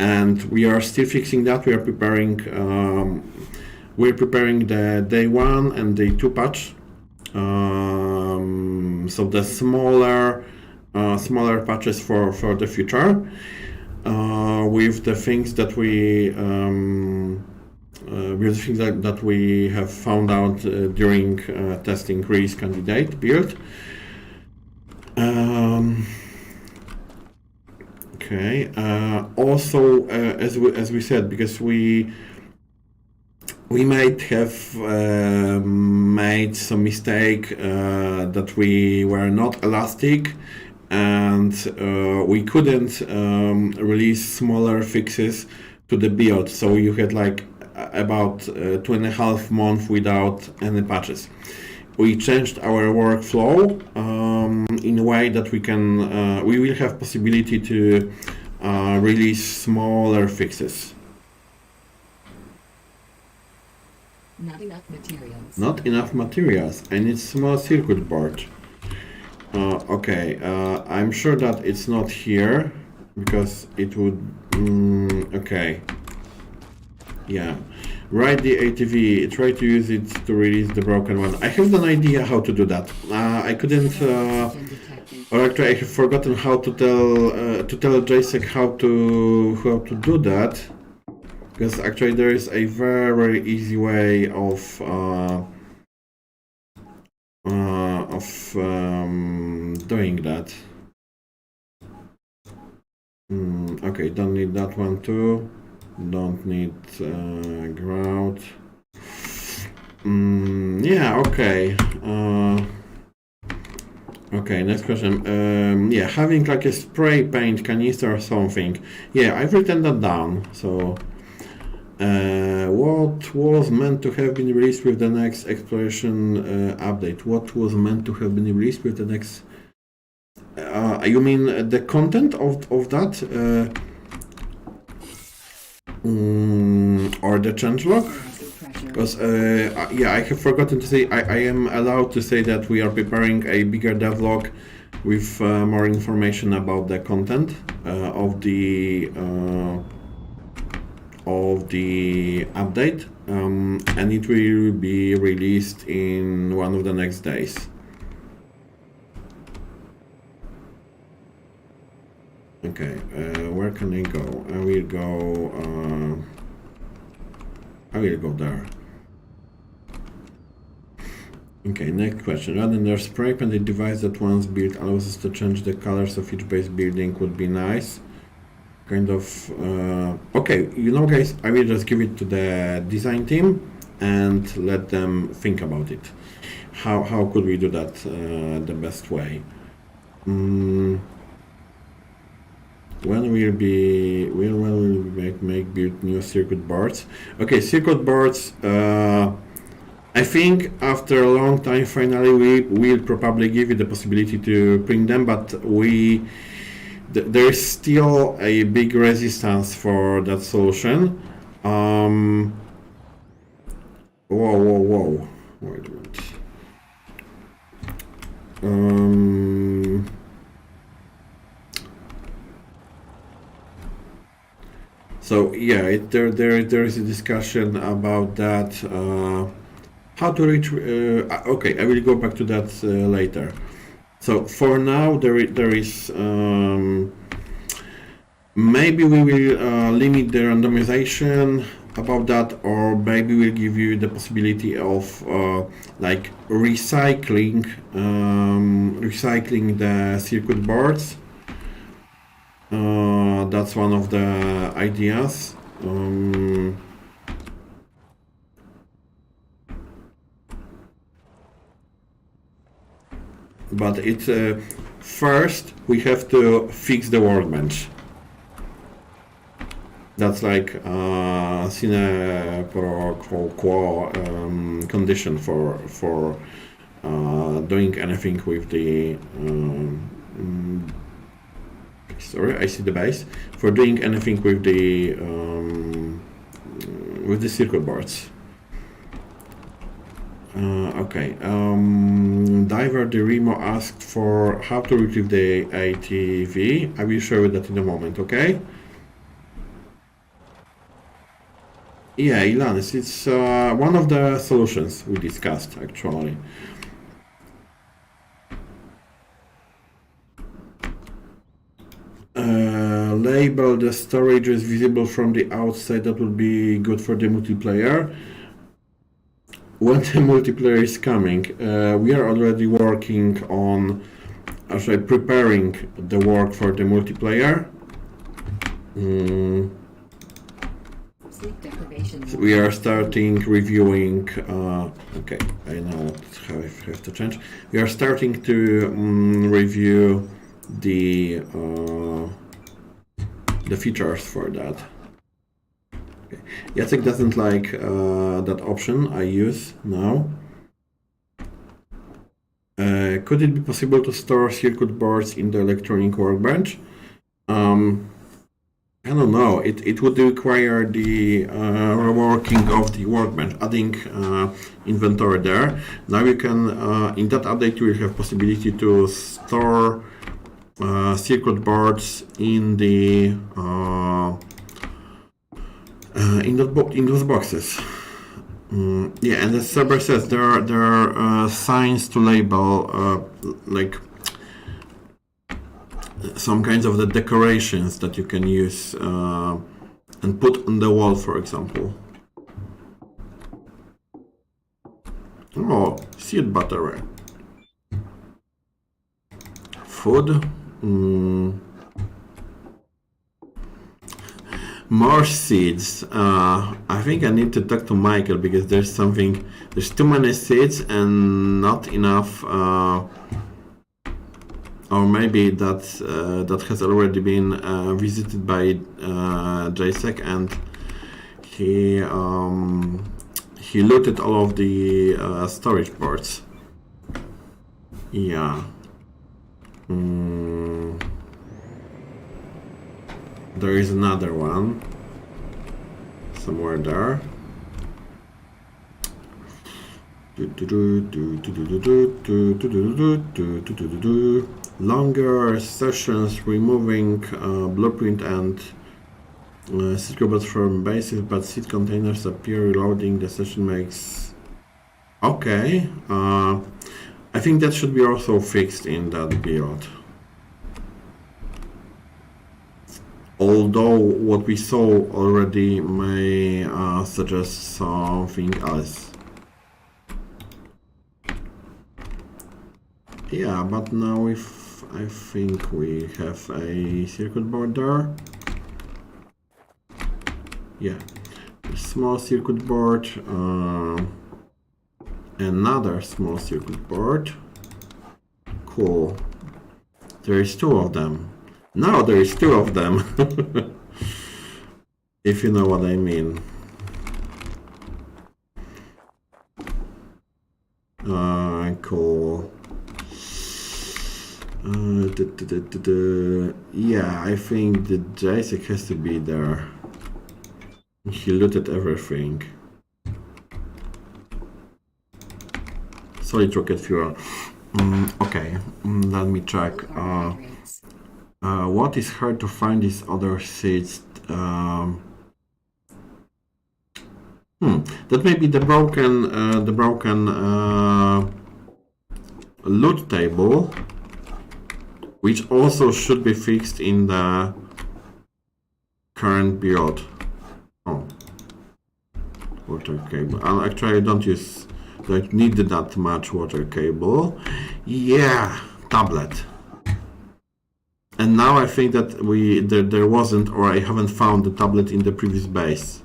And we are still fixing that. We are preparing the day 1 and day 2 patch. So the smaller patches for the future, with the things that we have found out during testing release candidate build. Okay. Also, as we said, because we might have made some mistake that we were not elastic, and we couldn't release smaller fixes to the build. So you had like about 2.5 months without any patches. We changed our workflow in a way that we will have possibility to release smaller fixes. Not enough materials. Not enough materials. I need small circuit board. Okay, I'm sure that it's not here because it would. Okay. Yeah. Write the ATV. Try to use it to release the broken one. I have an idea how to do that. I couldn't. Or actually, I have forgotten how to tell JSEC how to do that. Because actually there is a very easy way of doing that. Okay, don't need that one too. Don't need grout. Yeah, okay. Okay, next question. Yeah, having like a spray paint canister or something. Yeah, I've written that down. So. What was meant to have been released with the next exploration update? What was meant to have been released with the next... you mean the content of that? Or the changelog? Because, yeah, I have forgotten to say, I am allowed to say that we are preparing a bigger devlog with more information about the content of the update, and it will be released in one of the next days. Okay, where can I go? I will go. I will go there. Okay, next question. Rather than spray paint, the device that once built allows us to change the colors of each base building would be nice. Kind of. Okay, you know, guys, I will just give it to the design team and let them think about it. How could we do that the best way? When will we make build new circuit boards? Okay, circuit boards. I think after a long time, finally we will probably give you the possibility to print them, but there is still a big resistance for that solution. Whoa! Wait a minute. So yeah, there is a discussion about that. How to reach? Okay, I will go back to that later. So for now, there is maybe we will limit the randomization about that, or maybe we'll give you the possibility of like recycling the circuit boards. That's one of the ideas. But it's first we have to fix the workbench. That's like sine pro quo condition for doing anything with the sorry, I see the base, for doing anything with the circuit boards. Okay, Diver the Remo asked for how to retrieve the ATV. I will show you that in a moment, okay? Yeah, Ilanis, it's one of the solutions we discussed actually. Label the storage is visible from the outside. That would be good for the multiplayer. When the multiplayer is coming, we are already working on actually preparing the work for the multiplayer. Sleep deprivation. So we are starting reviewing. Okay, I know how I have to change. We are starting to review the features for that. Okay. Jacek doesn't like that option I use now. Could it be possible to store circuit boards in the electronic workbench? I don't know. It would require the reworking of the workbench, adding inventory there. Now you can, in that update, you will have possibility to store circuit boards in the in those boxes. Yeah, and as Cerber says, there are signs to label like some kinds of the decorations that you can use and put on the wall, for example. Oh, seed battery. Food. More seeds. I think I need to talk to Michael because there's too many seeds and not enough, or maybe that has already been visited by Jacek, and he looted all of the storage ports. Yeah. There is another one somewhere there. Longer sessions removing blueprint and seed robots from bases, but seed containers appear reloading. The session makes. Okay. I think that should be also fixed in that build. although what we saw already may suggest something else. Yeah, but now if I think we have a circuit board there. Yeah, a small circuit board, another small circuit board. Cool. There is two of them. Now there is two of them. If you know what I mean. Cool. Yeah, I think the JSEC has to be there. He looted everything. Solid rocket fuel. Okay, let me check. Carbohydrates. What is hard to find these other seeds? That may be the broken loot table, which also should be fixed in the current build. Oh, water cable. Actually, I don't need that much water cable. Yeah, tablet. And now I think that there wasn't, or I haven't found the tablet in the previous base.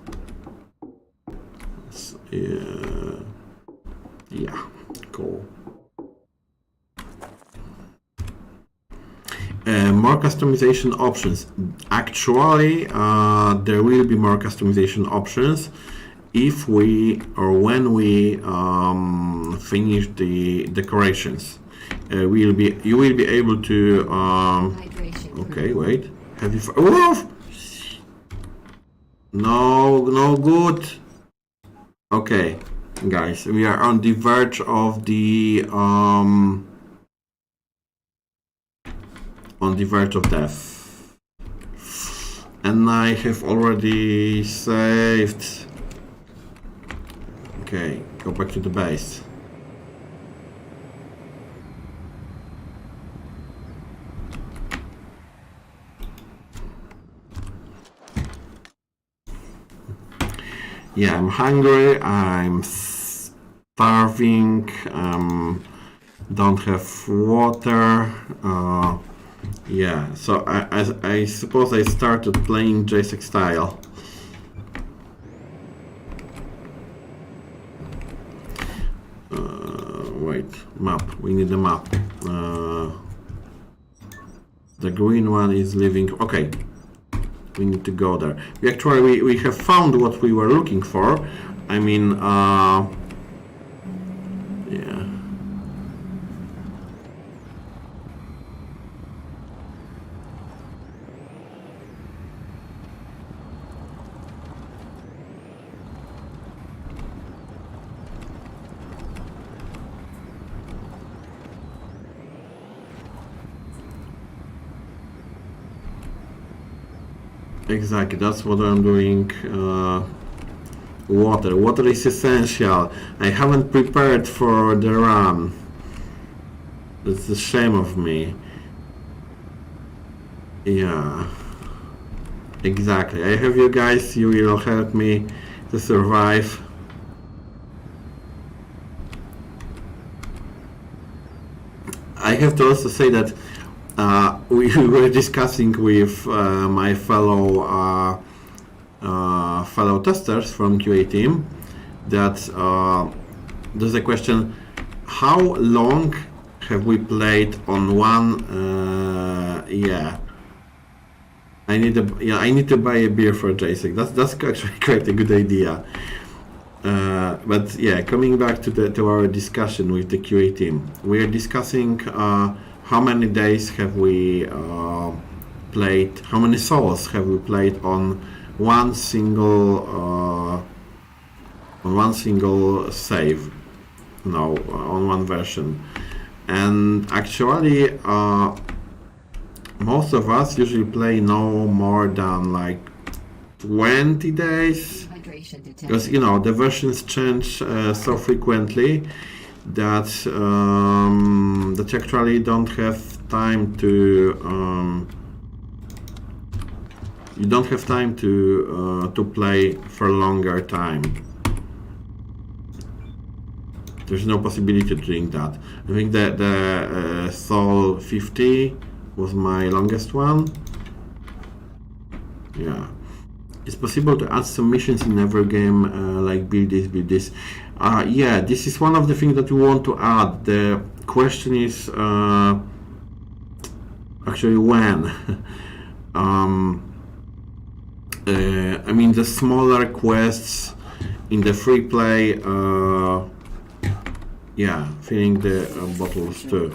Yeah, cool. More customization options. Actually, there will be more customization options if we or when we finish the decorations. You will be able to. Hydration. Okay, wait. Have you? Oh! No good. Okay, guys, we are on the verge of the death, and I have already saved. Okay, go back to the base. Yeah, I'm hungry, I'm starving, don't have water. Yeah, so I suppose I started playing JSEC style. Wait, map, we need a map. The green one is leaving, okay. We need to go there. We have found what we were looking for. I mean, yeah. Exactly, that's what I'm doing. Water is essential. I haven't prepared for the run. That's a shame of me. Yeah, exactly. I have you guys, you will help me to survive. I have to also say that we were discussing with my fellow testers from QA team that there's a question: how long have we played on one? Yeah, I need to buy a beer for JSEC. That's actually quite a good idea. But yeah, coming back to our discussion with the QA team, we are discussing. How many days have we played? How many souls have we played on one single save? No, on one version. And actually, most of us usually play no more than like 20 days, because you know the versions change so frequently that that you actually don't have time to you don't have time to play for a longer time. There's no possibility of doing that. I think that the Sol 50 was my longest one. Yeah. It's possible to add some missions in every game, like build this, build this. Yeah, this is one of the things that we want to add. The question is actually when. I mean, the smaller quests in the free play, yeah, filling the bottles too.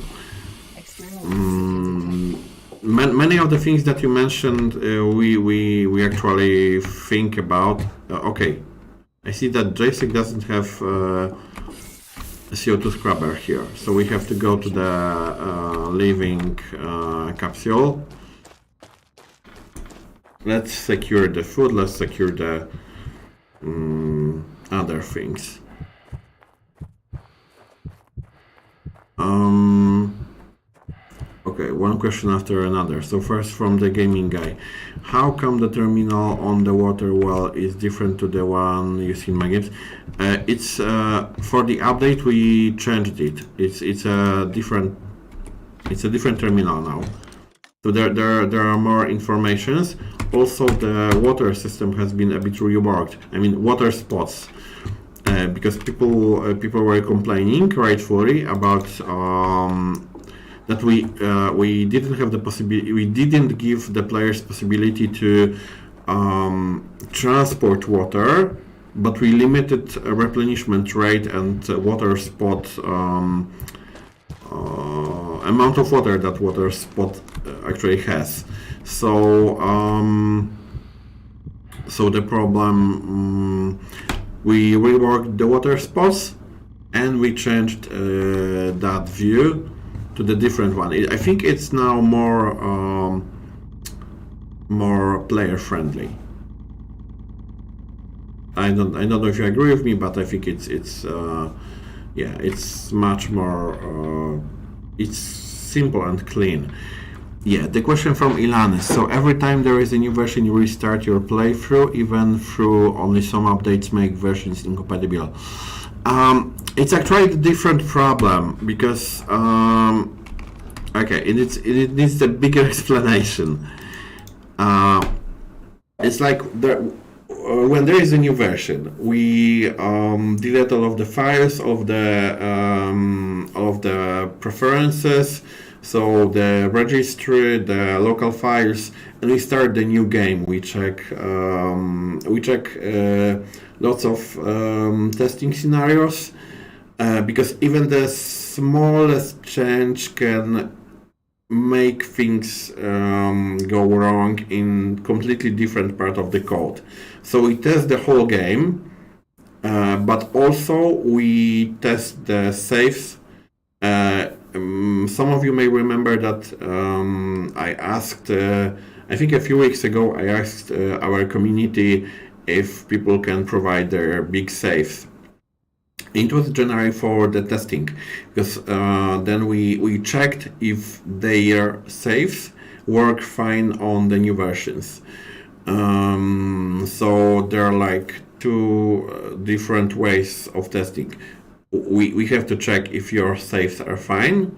Many of the things that you mentioned, we actually think about. Okay, I see that JSEC doesn't have a CO2 scrubber here, so we have to go to the living capsule. Let's secure the food. Let's secure the other things. Okay, one question after another. So first from the gaming guy. How come the terminal on the water well is different to the one you see in my games? It's for the update we changed it. It's a different terminal now. So there are more informations. Also the water system has been a bit reworked. I mean water spots. Because people were complaining rightfully about that we didn't have the possibility, we didn't give the players possibility to transport water, but we limited replenishment rate and water spot amount of water that water spot actually has. So so the problem, we reworked the water spots and we changed that view to the different one. I think it's now more player friendly. I don't know if you agree with me, but I think it's yeah, it's much more it's simple and clean. Yeah, the question from Ilanis. So every time there is a new version, you restart your playthrough, even through only some updates make versions incompatible. It's actually a different problem because okay, it needs a bigger explanation. It's like when there is a new version, we delete all of the files of the preferences. So the registry, the local files, and we start the new game. We check lots of testing scenarios because even the smallest change can make things go wrong in completely different part of the code. So we test the whole game, but also we test the saves. Some of you may remember that I asked, I think a few weeks ago, I asked our community if people can provide their big saves. It was generally for the testing, because then we checked if their saves work fine on the new versions. So there are like two different ways of testing. We have to check if your saves are fine,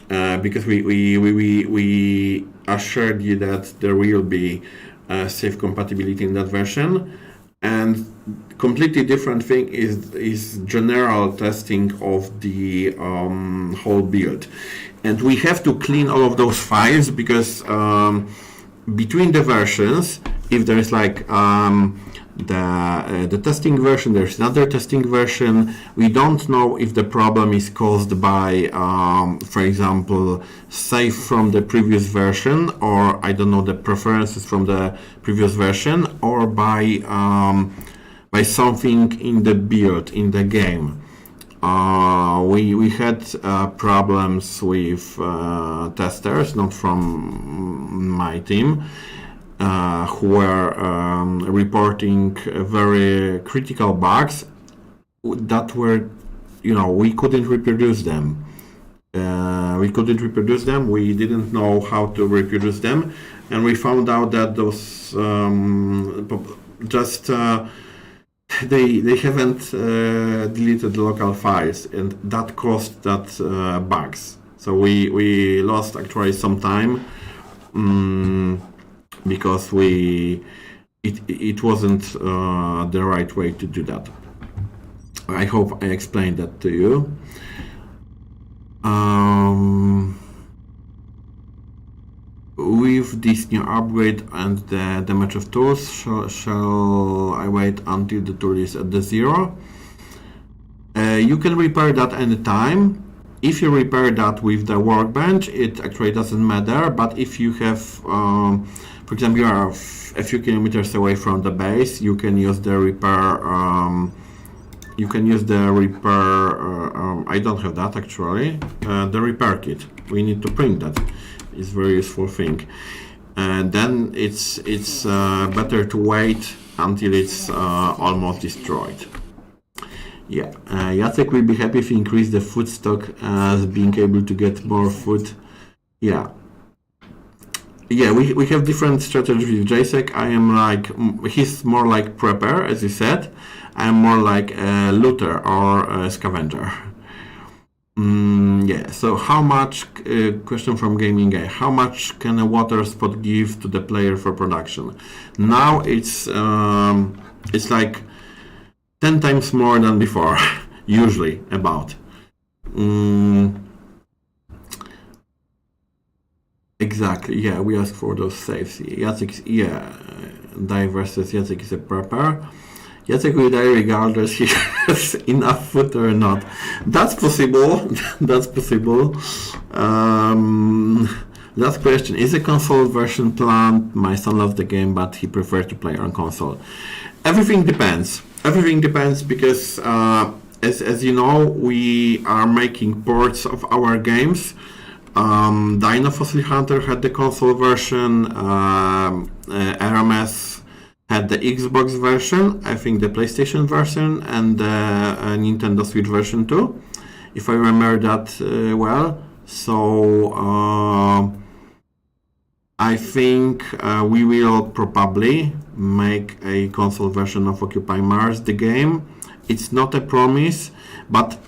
because we assured you that there will be save compatibility in that version. And completely different thing is general testing of the whole build. And we have to clean all of those files because between the versions, if there is like the testing version, there's another testing version, we don't know if the problem is caused by, for example, save from the previous version, or I don't know, the preferences from the previous version, or by something in the build, in the game. We had problems with testers, not from my team, who were reporting very critical bugs that were, we couldn't reproduce them. We didn't know how to reproduce them, and we found out that those just they haven't deleted the local files, and that caused that bugs. So we lost actually some time because it wasn't the right way to do that. I hope I explained that to you. With this new upgrade and the damage of tools, shall I wait until the tool is at the 0? You can repair that anytime. If you repair that with the workbench, it actually doesn't matter. But if you have, for example, you are a few kilometers away from the base, you can use the repair. You can use the repair. I don't have that actually. The repair kit. We need to print that. It's a very useful thing. And then it's better to wait until it's almost destroyed. Yeah, Jacek will be happy if you increase the food stock as being able to get more food. Yeah. Yeah, we have different strategies with Jacek. I am like, he's more like prepper, as you said. I'm more like a looter or a scavenger. Yeah, so how much, question from Gaming Guy, how much can a water spot give to the player for production? Now it's like 10 times more than before, usually about. Exactly, yeah, we ask for those saves. Jacek, yeah, Die versus Jacek is a prepper. Jacek will die regardless he has enough food or not. That's possible. That's possible. Last question: is a console version planned? My son loves the game, but he prefers to play on console. Everything depends. Everything depends because, as you know, we are making ports of our games. Dino Fossil Hunter had the console version. RMS had the Xbox version, I think the PlayStation version, and the Nintendo Switch version too, if I remember that well. So I think we will probably make a console version of Occupy Mars, the game. It's not a promise, but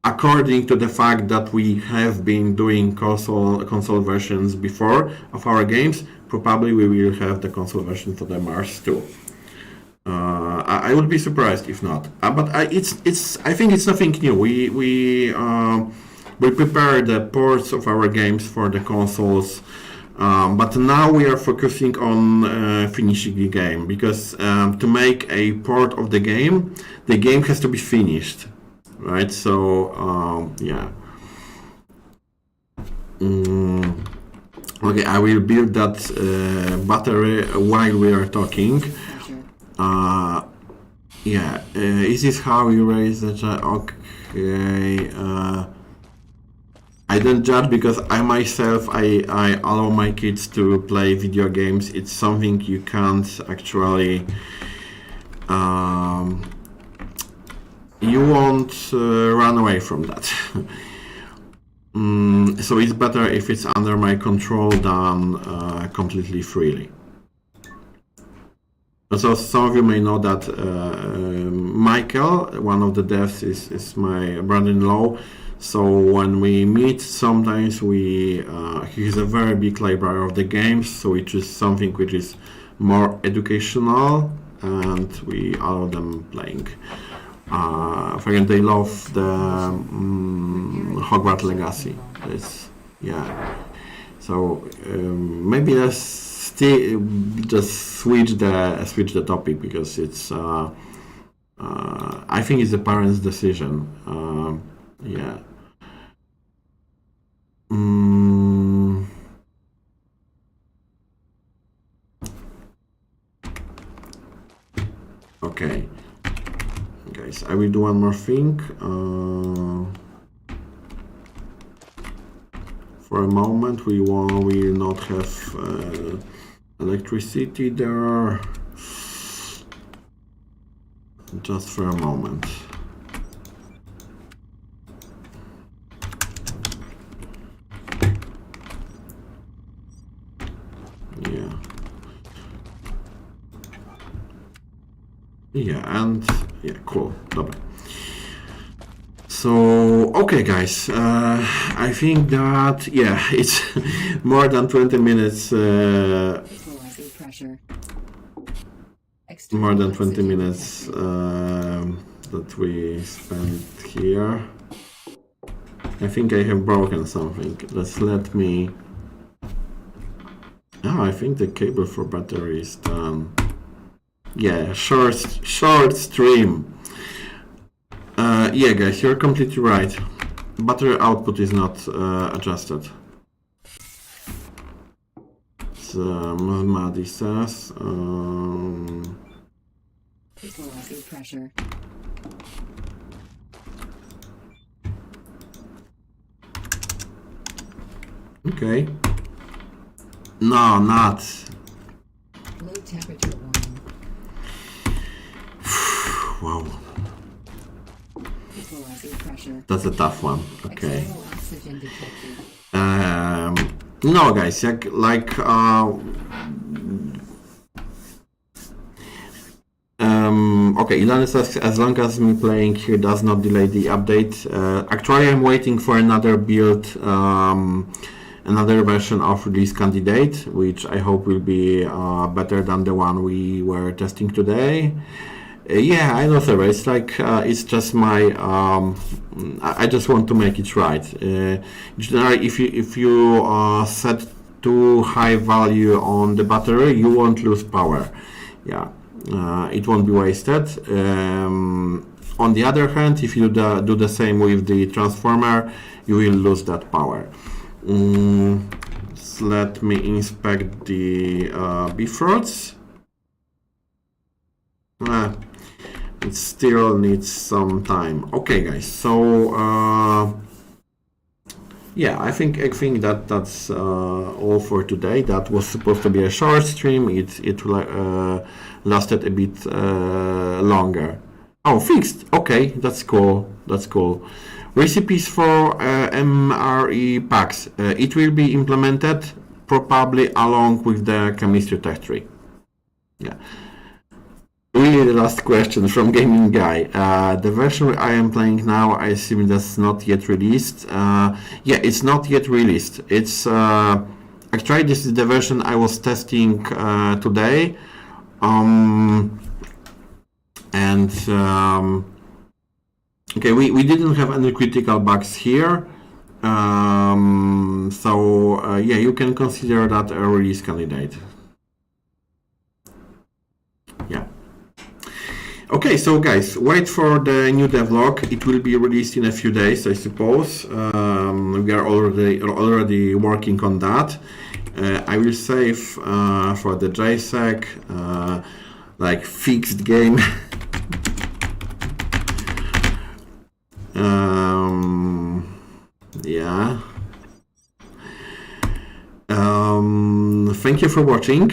according to the fact that we have been doing console versions before of our games, probably we will have the console version for the Mars too. I would be surprised if not. But I think it's nothing new. We prepare the ports of our games for the consoles, but now we are focusing on finishing the game because to make a port of the game has to be finished, right? So yeah. Okay, I will build that battery while we are talking. Yeah, is this how you raise the child? Okay. I don't judge because I myself, I allow my kids to play video games. It's something you can't actually, you won't run away from that. So it's better if it's under my control than completely freely. So some of you may know that Michael, one of the devs, is my brother-in-law. So when we meet, sometimes he's a very big library of the games, so it is something which is more educational, and we allow them playing. For example, they love the Hogwarts Legacy. Yeah. So maybe let's just switch the topic because it's. I think it's the parents' decision. Yeah. Okay, guys, I will do one more thing. For a moment, we will not have electricity there. Just for a moment. Yeah. Yeah, and yeah, cool. Dobra. So, okay, guys, I think that, yeah, it's more than 20 minutes, Equalizing pressure. more than External 20 oxygen minutes detected. that we spent here. I think I have broken something. Let's let me... Oh, I think the cable for battery is done. Yeah, short stream. Yeah, guys, you're completely right. Battery output is not adjusted. So, Mahdi says... Equalizing pressure. Okay. No, not. Low temperature warning. Wow, Equalizing pressure. that's a tough one. Okay. External oxygen detected. No, guys, like okay, Ilana says as long as me playing here does not delay the update. Actually, I'm waiting for another build, another version of release candidate, which I hope will be better than the one we were testing today. Yeah, I know, sir. It's like it's just my. I just want to make it right. Generally, if you set too high value on the battery, you won't lose power. Yeah, it won't be wasted. On the other hand, if you do the same with the transformer, you will lose that power. So let me inspect the Bifrost. It still needs some time. Okay, guys. So yeah, I think that's all for today. That was supposed to be a short stream. It lasted a bit longer. Oh, fixed. Okay, that's cool. That's cool. Recipes for MRE packs. It will be implemented probably along with the chemistry tech tree. Yeah. Really, the last question from Gaming Guy. The version I am playing now, I assume that's not yet released. Yeah, it's not yet released. It's actually this is the version I was testing today, okay, we didn't have any critical bugs here, so yeah, you can consider that a release candidate. Yeah. Okay, so guys, wait for the new devlog. It will be released in a few days, I suppose. We are already working on that. I will save for the JSEC, like fixed game. Yeah. Thank you for watching.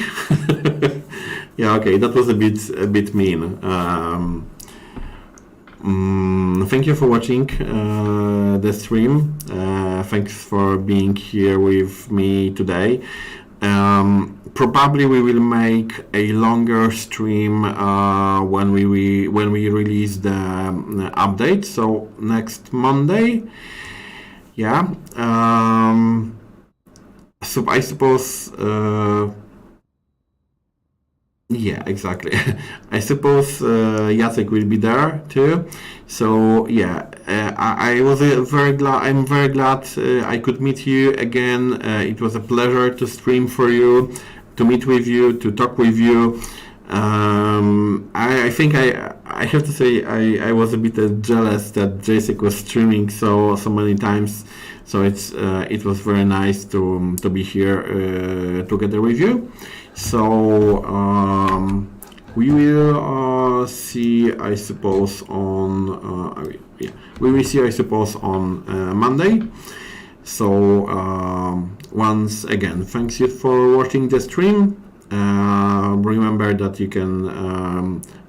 Yeah, okay, that was a bit mean. Thank you for watching the stream. Thanks for being here with me today. Probably we will make a longer stream when we release the update. So next Monday. Yeah. So I suppose. Yeah, exactly. I suppose Jacek will be there too. So yeah, I was very glad. I'm very glad I could meet you again. It was a pleasure to stream for you, to meet with you, to talk with you. I think I have to say I was a bit jealous that Jacek was streaming so many times. So it was very nice to be here together with you. So we will see, I suppose, on yeah, we will see, I suppose, on Monday. So once again, thanks you for watching the stream. Remember that you can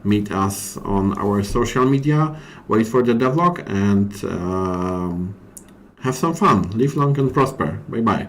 meet us on our social media. Wait for the devlog and have some fun. Live long and prosper. Bye bye.